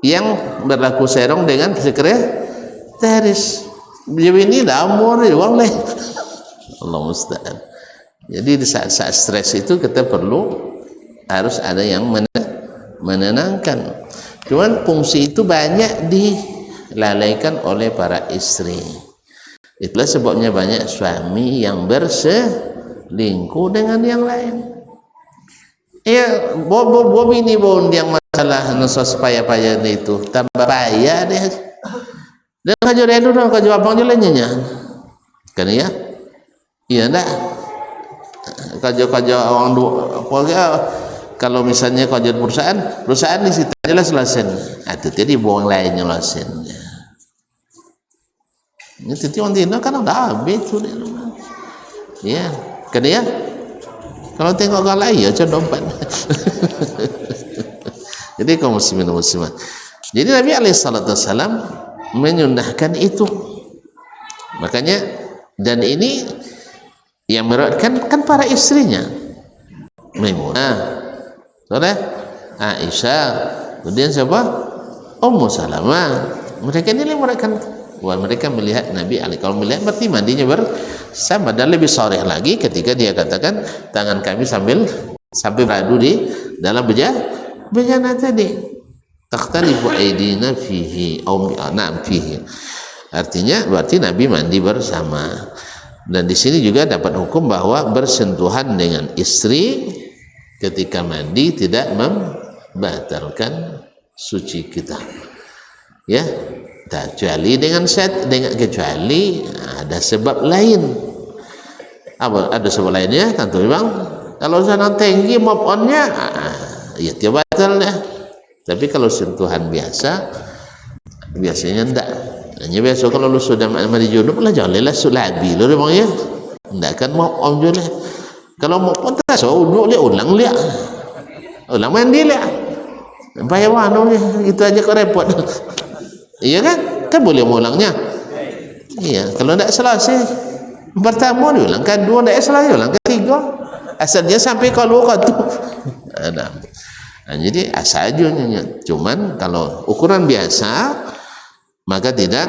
yang berlaku serong dengan sekretaris. Jadi ini damur uang leh. Allah musta'an. Jadi di saat-saat stres itu kita harus ada yang menenangkan. Cuman fungsi itu banyak dilalaikan oleh para istri. Itulah sebabnya banyak suami yang berselingkuh dengan yang lain. Ya, bini yang masalah nusos payah-payah itu tambah payah deh. Dan kajo redo dong kajo abang jalannya kan ya? Iya ndak? Kajo orang dua kalau misalnya kajo perusahaan di situ jelas lasen. Itu tadi buang lainnya lasen. Ini tadi orang Tino kan udah habis tuh. Ya, kan ya? Kalau tengok orang lain ya coba dompet. Jadi kaum muslimin dan muslimat. Jadi Nabi alaihissalam menyunahkan itu. Makanya dan ini yang meriwayatkan kan para istrinya. Maimunah, Aisyah, kemudian siapa? Ummu Salamah. Mereka ini meriwayatkan bahwa mereka melihat Nabi kalau melihat berarti mandinya bersama. Dan lebih sharih lagi ketika dia katakan tangan kami sampai beradu di dalam bejana tadi. Takhtalifu aidina fihi fihi. Artinya berarti Nabi mandi bersama. Dan di sini juga dapat hukum bahwa bersentuhan dengan istri ketika mandi tidak membatalkan suci kita. Ya, kecuali kecuali ada sebab lain. Ada sebab lainnya tentu memang kalau sana tinggi move on-nya ya dia batal dah. Tapi kalau sentuhan biasanya enggak. Hanya biasa kalau lu sudah mandi junub lah janganlah sulabi lu memang ya. Enggak kan move on je lah. Kalau move on tak uduk dia ulang mandi dia. Payah wano dia itu aja kau repot. Iya kan? Kan boleh mengulangnya. Iya, kalau tidak selesai pertama dia ulang, kedua tidak selesai ulang, ketiga asalnya sampai kalau tu. Nah, jadi asalnya cuman kalau ukuran biasa maka tidak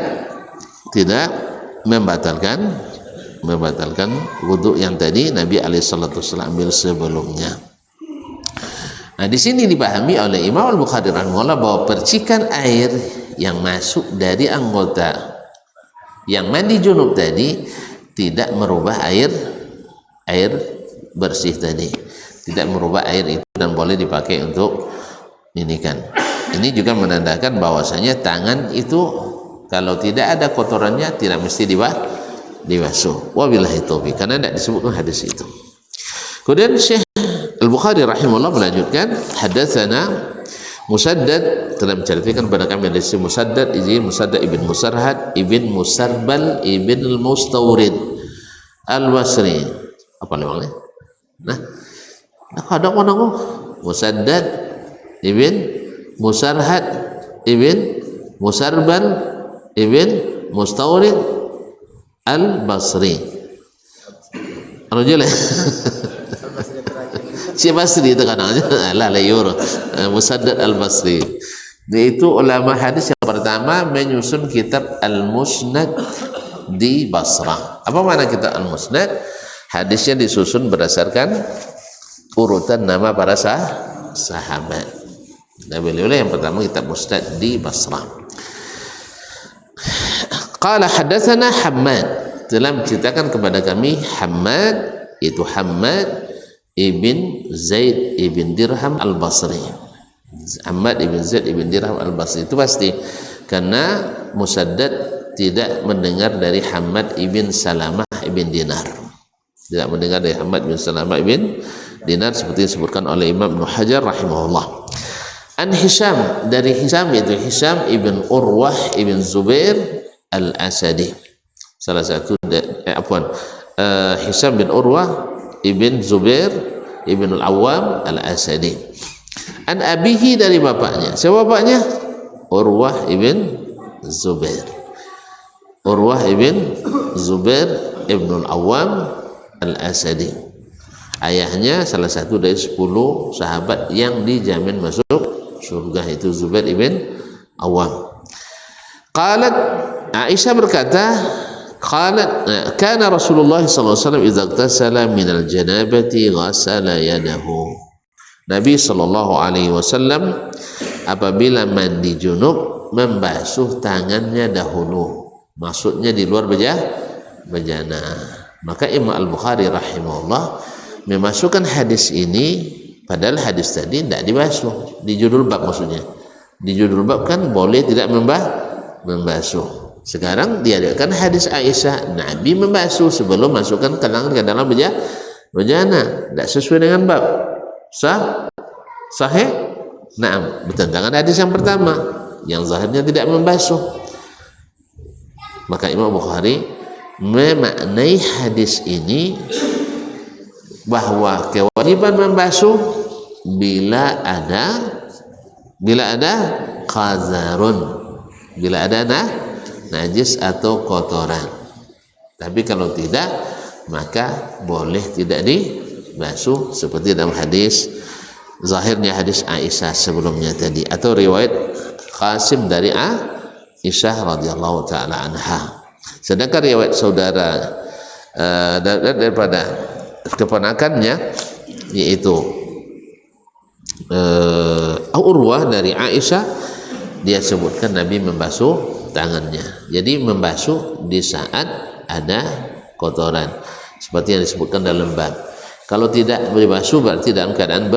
membatalkan wudhu yang tadi Nabi alaihissalam ambil sebelumnya. Nah, di sini dipahami oleh Imam Al-Bukhari rahimahullah bahwa percikan air yang masuk dari anggota yang mandi junub tadi tidak merubah air bersih tadi, tidak merubah air itu dan boleh dipakai untuk ini kan. Ini juga menandakan bahwasanya tangan itu kalau tidak ada kotorannya tidak mesti dibasuh. Wabillahi taufiq, karena tidak disebutkan hadis itu. Kemudian Syekh Al-Bukhari rahimahullah melanjutkan, hadatsana Musaddad telah menceritakan kepada kami dari Musaddad ibn Musarhad ibn Musarbal ibn al-Mustawrid al-Basri. Apa namanya? Nah, ada apa nama? Musaddad ibn Musarhad ibn Musarbal ibn Mustawrid al-Basri. Anu jelas. Si Basri itu kan namanya layur Musaddad al-Basri. Itu ulama hadis yang pertama menyusun kitab Al-Musnad di Basrah. Apa makna kitab Al-Musnad? Hadisnya disusun berdasarkan urutan nama para sahabat. Nah, beliau yang pertama kitab Musnad di Basrah. Qala hadatsana Hammad, telah menceritakan kepada kami Hammad, itu Hammad ibn Zaid ibn Dirham al-Basri. Hammad ibn Zaid ibn Dirham al-Basri itu pasti karena Musaddad tidak mendengar dari Hammad ibn Salamah ibn Dinar, tidak mendengar dari Hammad ibn Salamah ibn Dinar seperti disebutkan oleh Imam Ibnu Hajar rahimahullah. An Hisham, dari Hisham yaitu Hisham ibn Urwah ibn Zubair al-Asadi, salah satu Hisham bin Urwah ibn Zubair ibn al-Awwam al-Asadi. An abihi, dari bapaknya. Siapa bapaknya? Urwah ibn Zubair. Urwah ibn Zubair ibn al-Awwam al-Asadi. Ayahnya salah satu dari 10 sahabat yang dijamin masuk surga, itu Zubair ibn Awwam. Qalat, Aisyah berkata, qalat kana Rasulullah sallallahu alaihi wasallam idza igtasala min al-janabati ghasala yadahu. Nabi sallallahu alaihi wasallam apabila mandi junub membasuh tangannya dahulu, maksudnya di luar bejana. Maka Imam Al-Bukhari rahimahullah memasukkan hadis ini, padahal hadis tadi tidak dibasuh di judul bab, maksudnya di judul bab kan boleh tidak membasuh. Sekarang diadakan hadis Aisyah, Nabi membasuh sebelum masukkan tangan ke dalam bejana. Tidak sesuai dengan bab. Sahih? Naam, bertentangan hadis yang pertama yang zahirnya tidak membasuh. Maka Imam Bukhari memaknai hadis ini bahwa kewajiban membasuh bila ada qazarun, bila ada najis atau kotoran. Tapi kalau tidak maka boleh tidak dibasuh seperti dalam hadis zahirnya hadis Aisyah sebelumnya tadi, atau riwayat Qasim dari Aisyah radhiyallahu taala anha. Sedangkan riwayat saudara daripada keponakannya yaitu Urwah dari Aisyah, dia sebutkan Nabi membasuh tangannya. Jadi membasuh di saat ada kotoran seperti yang disebutkan dalam bab. Kalau tidak dibasuh berarti dalam keadaan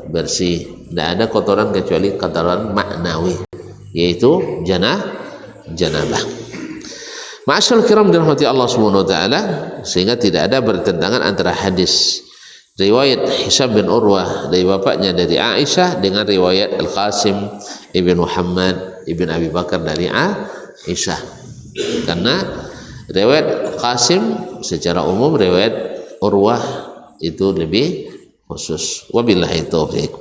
bersih, tidak ada kotoran kecuali kotoran maknawi, yaitu janabah. Ma'asyarul kiram dirahmati Allah Subhanahu wa taala, sehingga tidak ada bertentangan antara hadis riwayat Hisham bin Urwah dari bapaknya dari Aisyah dengan riwayat Al-Qasim ibn Muhammad ibn Abi Bakar dari Aisyah, karena riwayat Qasim secara umum, riwayat Urwah itu lebih khusus. Wabillahi taufiq.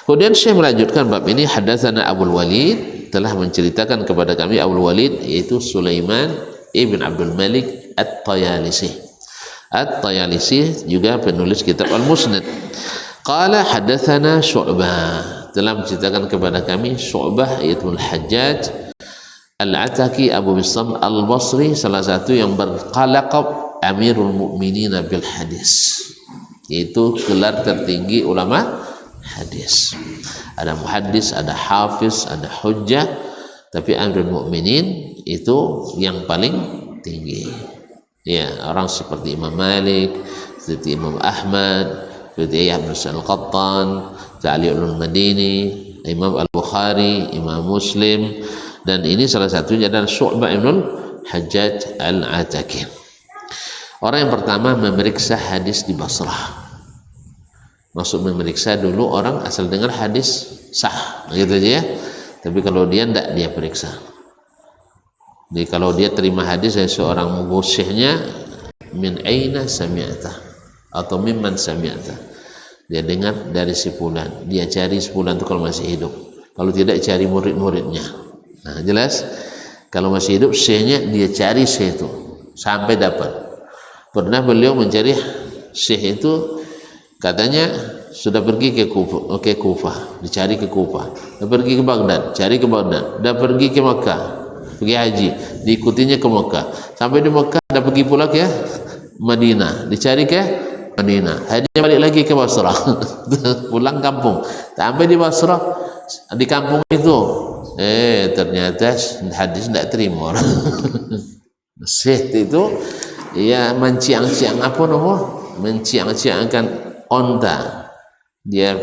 Kemudian Syekh melanjutkan bab ini, hadatsana Abul Walid, telah menceritakan kepada kami Abul Walid yaitu Sulaiman ibn Abdul Malik At-Tayalisi. At-Tayalisi juga penulis kitab Al-Musnad. Qala hadatsana Syu'bah, telah menceritakan kepada kami Syu'bah yaitu Al-Hajjaj Al-Ataki Abu Bisam Al-Basri, salah satu yang berqalaqab Amirul Mukminin bil Hadis, yaitu gelar tertinggi ulama hadis. Ada muhaddis, ada hafiz, ada hujjah, tapi Amirul Mukminin itu yang paling tinggi. Ya, orang seperti Imam Malik, seperti Imam Ahmad, seperti Yahya bin Al-Qattan, Ali al-Madini, Imam Al-Bukhari, Imam Muslim, dan ini salah satunya adalah Syu'bah ibn Hajjaj Al-Ataki. Orang yang pertama memeriksa hadis di Basrah. Maksud memeriksa dulu orang asal dengar hadis sah, gitu aja ya. Tapi kalau dia tidak, dia periksa. Jadi kalau dia terima hadis dari seorang musyihnya, min aina sami'ata atau mimman sami'ata, dia dengar dari si fulan, dia cari si fulan itu kalau masih hidup, kalau tidak cari murid-muridnya. Nah, jelas kalau masih hidup syekhnya dia cari syekh itu sampai dapat. Pernah beliau mencari syekh itu, katanya sudah pergi ke Kufah, dicari ke Kufah, sudah pergi ke Baghdad, cari ke Baghdad, sudah pergi ke Makkah, pergi haji, diikutinya ke Makkah, sampai di Makkah sudah pergi pula ke Madinah, dicari ke Madinah, akhirnya balik lagi ke Basrah. Pulang kampung, sampai di Basrah, di kampung itu ternyata hadis tidak terima. Syekh itu ya menciang-ciang apa nama, menciang-ciangkan onta. Dia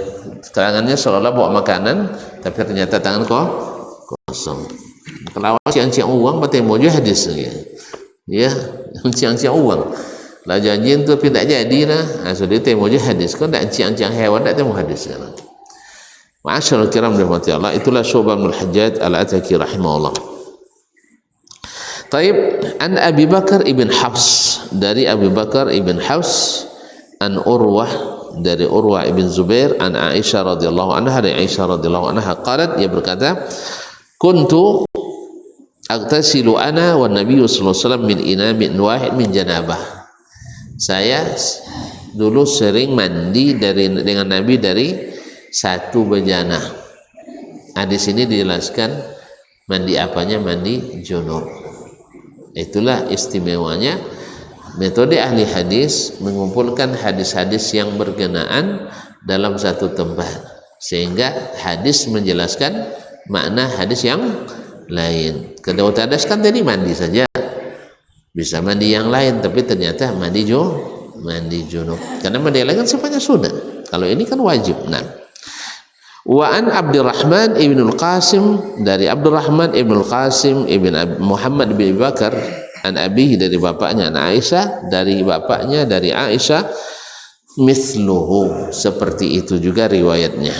tangannya seolah bawa makanan, tapi ternyata tangan kosong. Kalau ciang-ciang uang, berarti mau juga hadis ya, ciang-ciang uang. Lah janjian tu tapi tak jadi lah. Sudah temu je hadis. Kau tak ciang-ciang hewan, tak temu hadis kan. Ma'asyarul kiram rahmati Allah, itulah Syu'bah bin Al-Hajjaj Al-Ataki rahimahullah. Taib, an Abi Bakar ibn Hafs, dari Abi Bakar ibn Hafs, an Urwah, dari Urwah ibn Zubair, an Aisyah radhiyallahu anha, dari Aisyah radhiyallahu anha qalat, dia berkata, kuntu aghtasilu ana wa Nabi sallallahu alaihi wasallam min inamin wahid min janabah. Saya dulu sering mandi dengan Nabi dari satu bejana. Nah, di sini dijelaskan mandi apanya, mandi junub. Itulah istimewanya metode ahli hadis mengumpulkan hadis-hadis yang berkenaan dalam satu tempat, sehingga hadis menjelaskan makna hadis yang lain. Kalau tadas kan tadi mandi saja, bisa mandi yang lain, tapi ternyata mandi junub. Karena mandi yang lain kan sifatnya sunnah. Kalau ini kan wajib. Nah, wa an Abdurrahman ibn al-Qasim, dari Abdurrahman ibn al-Qasim ibn Muhammad bin Bakar, an abihi, dari bapaknya, an Aisyah, dari bapaknya dari Aisyah, mithluhu, seperti itu juga riwayatnya,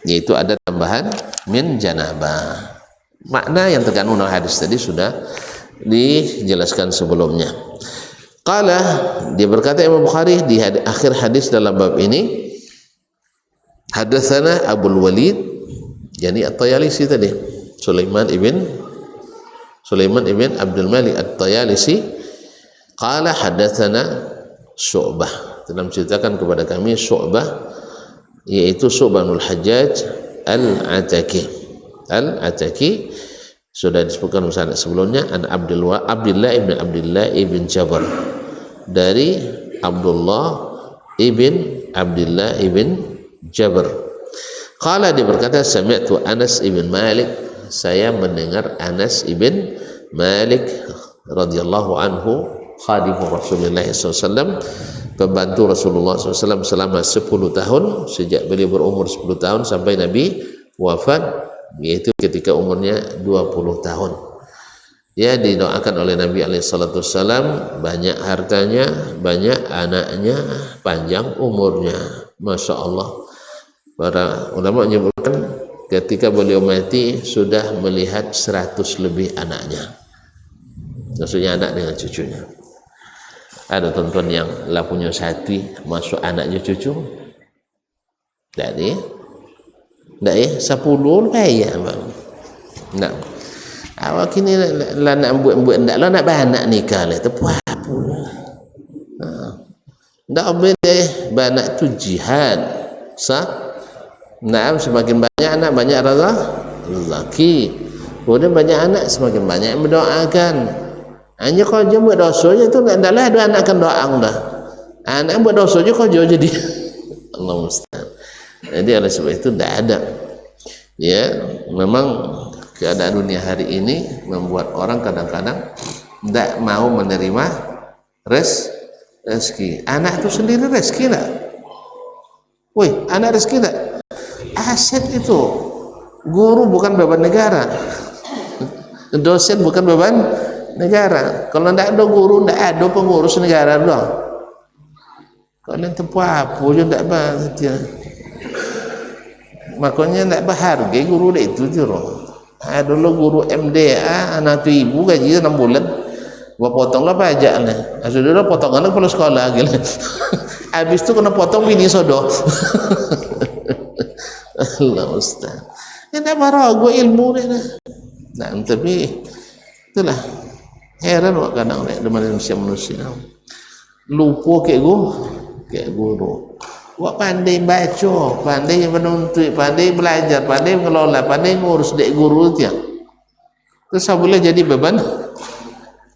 yaitu ada tambahan min janabah. Makna yang terkandung dalam hadis tadi sudah dijelaskan sebelumnya. Qala, dia berkata Imam Bukhari di akhir hadis dalam bab ini, hadatsana Abul Walid, yani At-Tayalisi tadi, Sulaiman ibn Abdul Malik At-Tayalisi, qala hadatsana Syu'bah, telah menceritakan kepada kami Syu'bah, yaitu Syu'bah bin Hajjaj Al-Ataki. Al-Ataki sudah disebutkan misalnya sebelumnya, an Abdullah ibn Jabr, dari Abdullah ibn Jabr. Qala, dia berkata, sami'tu Anas ibn Malik, saya mendengar Anas ibn Malik radhiyallahu anhu, khadimu Rasulullah SAW, pembantu Rasulullah SAW selama 10 tahun, sejak beliau berumur 10 tahun sampai Nabi wafat, yaitu ketika umurnya 20 tahun. Ya, didoakan oleh Nabi SAW banyak hartanya, banyak anaknya, panjang umurnya. Masya Allah. Para ulama menyebutkan ketika beliau mati sudah melihat 100 lebih anaknya. Maksudnya anak dengan cucunya. Ada tuan-tuan yang lah punya satu masuk anaknya cucu? Tidak ya? 10 ya bang. Nah, Awak kini lah nak buat ndak lah nak beranak nikah lah tu apa ndak boleh beranak tu jihad sah. Nah, semakin banyak anak banyak rezeki. Kemudian banyak anak semakin banyak yang mendoakan. Hanya kau je buat dosa je tu ndaklah ada anak kan doa dah. Anak buat dosa je kau je jadi. Allah musta'an. Jadi oleh sebab itu tidak ada. Ya, memang keadaan dunia hari ini membuat orang kadang-kadang tidak mau menerima rezeki. Anak itu sendiri rezeki tak? Woi, anak rezeki tak? Aset itu. Guru bukan beban negara. Dosen bukan beban negara. Kalau tidak ada guru, tidak ada pengurus negara dah. Kalau tempat apa je tidak bahagia. Makanya tidak berharga guru dia itu je. Dulu guru MDA anak tu ibu gaji 6 bulan. Gua potonglah pajak lah. Sudah potongan kepala sekolah gitu. Habis tu kena potong bini sodoh. Allah Ustaz. Ini tak marah gue ilmu ni dah. Nah, tapi itulah heran wak kadang ni dengan manusia lupa kayak guru. Wak pandai baca, pandai menuntut, pandai belajar, pandai mengelola, pandai ngurus dek guru dia. Terus boleh jadi beban.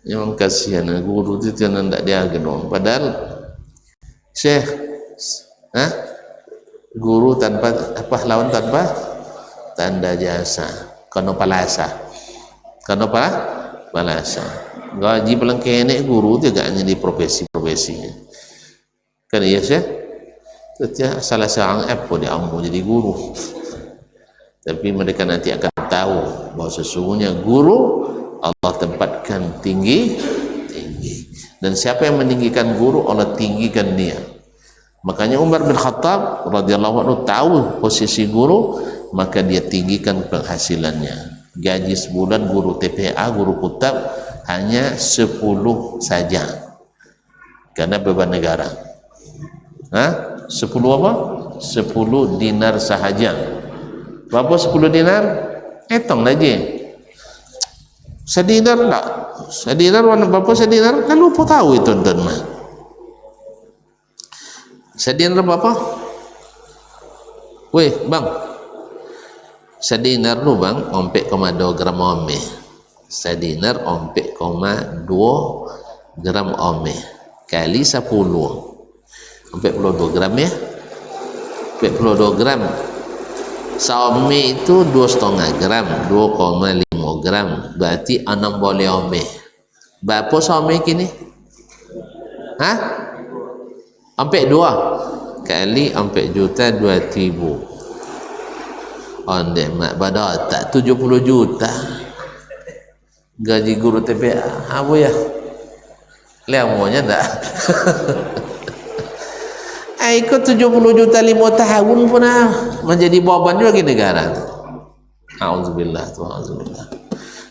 Memang kasihan guru tu dia nak dia genong. Padahal Syekh, guru tanpa pahlawan tanpa tanda jasa. Kano palasa. Gaji paling kene guru tu agaknya di profesi. Kan iya Syekh? Itu salah seorang apa dia ambil jadi guru. Tapi mereka nanti akan tahu bahawa sesungguhnya guru Allah tempatkan tinggi. Dan siapa yang meninggikan guru, Allah tinggikan dia. Makanya Umar bin Khattab radhiyallahu anhu tahu posisi guru, maka dia tinggikan penghasilannya. Gaji sebulan guru TPA, guru kutab hanya 10 saja. Karena beban negara. 10 apa? 10 dinar sahaja. Berapa 10 dinar? Hitung lagi. Sedinar tak? Sedinar warna berapa sedinar? Kan lupa tahu itu tuan mah. Sedinar berapa? Weh bang, sedinar lu bang 4,2 gram ome. Sedinar 4,2 gram ome kali 10 42 gram ya. 42 gram. Saome itu 2,5 gram, 2,5 gram. Berarti 6 boleh ome. Berapa saome kini? Sampai 2 kali 4 juta 2.000. Ondek mak pada tak 70 juta. Gaji guru TPA. Apa ya? Lemonya tak? Ikut 70 juta 5 tahun pun menjadi beban juga bagi negara. Auzubillah, auzubillah.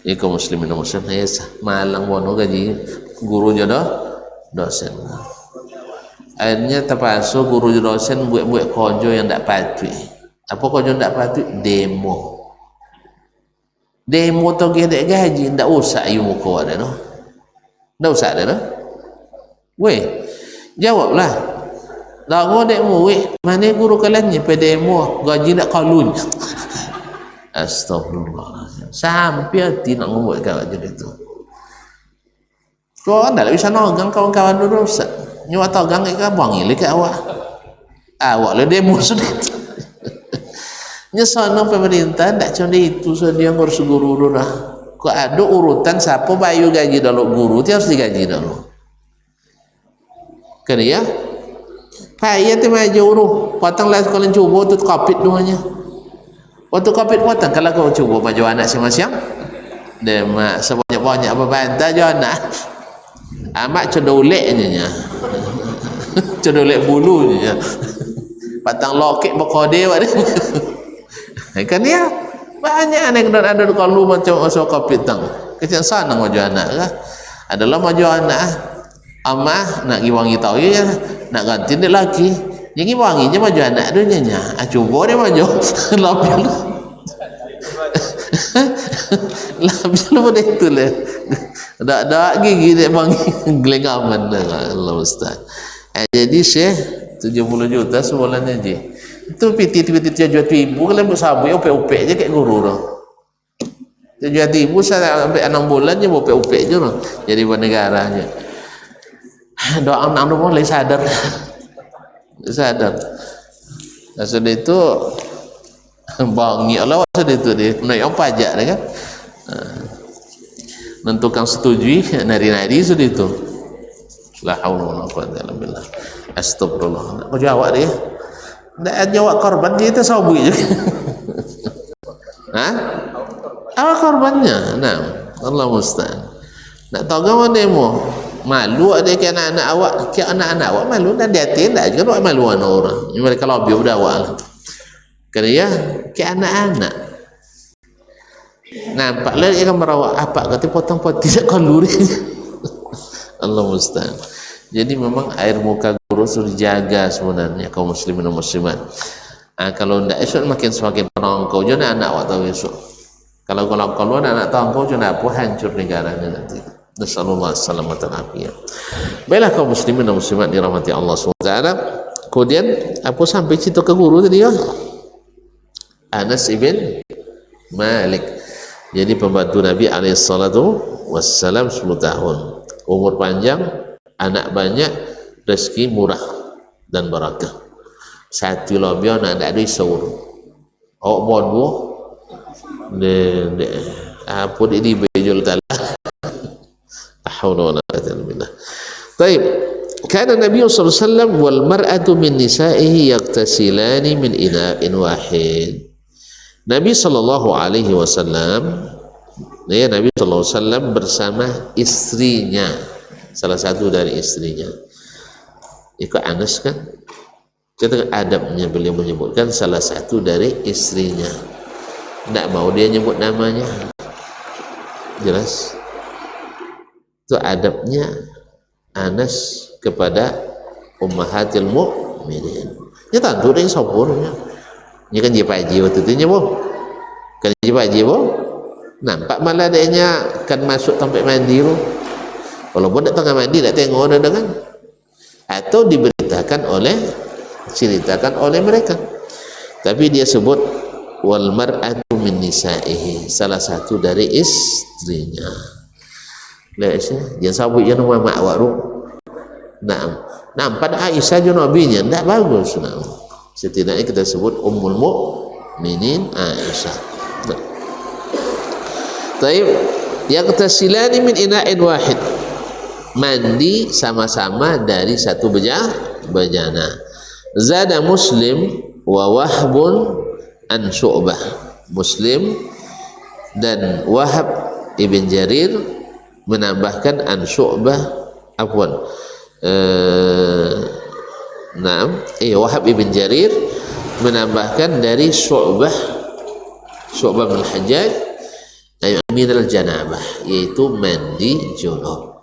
Iku muslimin dan muslim malang bono gaji guru jodoh dosen. Akhirnya terpaksa guru dosen buat kojo yang tak patut. Apa kojo tak patut? Demo tu gede gaji tak usah ayu muka ada no. Tak usah ada no. Weh, jawablah. Dah godek mu weh, mana guru kalian ni demo gaji nak kalun. Astagfirullah. Sampai hati nak ngomong kawan jadi tu. Kau anda bisa nogang kawan-kawan dulu Ustaz. Nyawa togang ke bang ile ke awak. Awak le demo sudah. Nyesana pemerintah tak cuma itu dia ngurus guru dah. Kau ada urutan siapa bayu gaji dulu guru dia harus digaji dulu. Kan ya? Payah tu maju uruh. Potonglah sekolah cuba tu kapit duanya. Waktu COVID potong kalau kau cuba maju anak siang-siang dia mak sebanyak-banyak apa bantai je anak amat cedoleknya cedolek bulunya patang loket berkode kan ya banyak anak yang ada kalau macam asal COVID tang kecil sana maju anak lah adalah maju anak amah nak giwangi tahu ya nak ganti dia lagi yang wanginya maju anak dunia nya cuba dia maju lapil Lah bila pada itu lah. Dak gigi dia bang gelengaman dah Allah Ustaz. Jadi Syekh 70 juta sebulan je. Itu piti jual ribu kalau bersabar opek-opek je kat guru dah. Jual ribu saya sampai 6 bulan je opek-opek je dah. Jadi buat negara je. Doa anak boleh sadar. Sadar. Maksud itu bangi Allah maksud itu dia naik pajak dia kan. Nentukan setujui nari-nari sudah itu. La haula wala quwwata illa billah. Astagfirullah. Kau jawab dia. Ndak jawab korban dia itu sawi je. Ha? Apa korbannya? Nah, Allah musta'an. Nak tahu ke mana mu? Malu ada ke anak-anak awak, ke anak-anak awak malu dan dia tidak juga buat malu anak orang. Ini mereka lebih udah awak. Kerana ya ke anak-anak. Nampak lah dia akan merawat apa kata potong-potong tidak kalori. Allah musta'an. Jadi memang air muka guru sudah dijaga sebenarnya kaum muslimin dan muslimat. Kalau tidak esok makin semakin penongkau jangan anak awak tahu esok. Kalau anak tahu kau jangan apa hancur negaranya nanti. Nasallallahu salamatan afiyah. Baiklah kaum muslimin dan muslimat dirahmati Allah SWT. Kemudian apa sampai cerita ke guru tadi ya? Anas ibn Malik. Jadi pembantu Nabi alaihissalam 10 tahun. Umur panjang, anak banyak, rezeki murah dan barakah. Satu lebih anak ada isur. Awak bodoh. Apa ini bejul talah. Haula wala quwwata illa billah. Baik. Kana Nabi sallallahu alaihi wasallam wal mar'atu min nisa'ihi yaktasilani min ina'in wahid. Nabi sallallahu alaihi wasallam Nabi sallallahu alaihi wasallam bersama istrinya, salah satu dari istrinya. Ikut Anas kan? Kita adabnya beliau menyebutkan salah satu dari istrinya. Tidak mau dia nyebut namanya. Jelas? Itu adabnya Anas kepada ummahatil mukminin. Dia tentu dia saburnya. Ini kan dia paji waktu itu nya boh. Kan dia paji boh. Nampak malah adanya kan masuk tempat mandi boh. Walaupun tak tengah mandi tak tengok ada kan. Atau diberitakan ceritakan oleh mereka. Tapi dia sebut wal mar'atu min nisa'ihi, salah satu dari istrinya. Lihat jangan sabut jangan nama mak awak ru. Nampak Aisyah je nabinya tak bagus. Setidaknya kita sebut ummul mukminin Aisyah. Taib yaktasilani min ina'in wahid, mandi sama-sama dari satu bejana. Zada Muslim wa Wahbun an Syu'bah. Muslim dan Wahab ibn Jarir menambahkan an Syu'bah Wahab ibn Jarir menambahkan dari Syu'bah bin Hajjaj min al-janabah, yaitu mandi junub.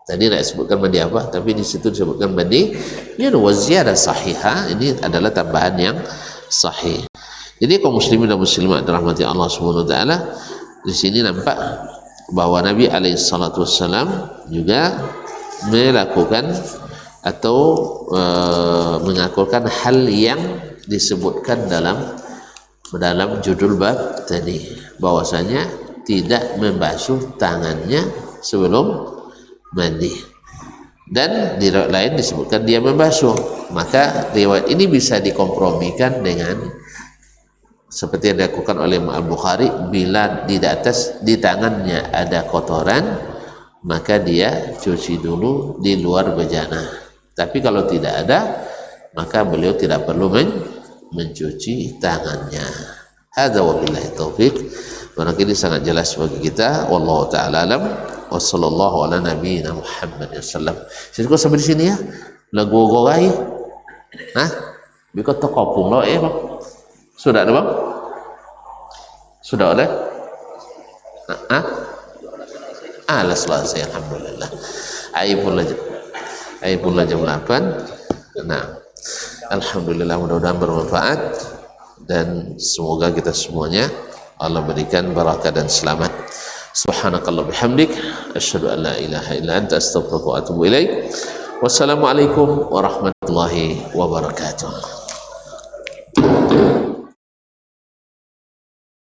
Tadi nak sebutkan mandi apa, tapi di situ disebutkan mandi junub. Ziyadah sahihah, ini adalah tambahan yang sahih. Jadi kaum muslimin dan muslimat dirahmati Allah Subhanahu wa taala, di sini nampak bahwa Nabi alaihi salatu wassalam juga melakukan atau mengakulkan hal yang disebutkan dalam judul bab tadi, bahwasanya tidak membasuh tangannya sebelum mandi, dan di riwayat lain disebutkan dia membasuh. Maka riwayat ini bisa dikompromikan dengan seperti yang dilakukan oleh Al-Bukhari, bila di tangannya ada kotoran maka dia cuci dulu di luar bejana. Tapi kalau tidak ada maka beliau tidak perlu mencuci tangannya. Hadza wabillahi taufik. Barangkali sangat jelas bagi kita. Wallahu ta'ala alam. Wa sallallahu ala nabiyyina Muhammad sallam. Jadi kau sampai di sini ya. Lagu gogai. Hah? Bikot tokopung lo bang. Sudah ada bang? Sudah ada? Alah selesai, alhamdulillah. Aipullah jam 8. Nah, alhamdulillah, mudah-mudahan bermanfaat dan semoga kita semuanya Allah berikan barakah dan selamat. Subhanakallah bihamdik, asyhadu an la ilaha illa anta, astaghfiruka wa atubu ilaik. Wassalamualaikum warahmatullahi wabarakatuh.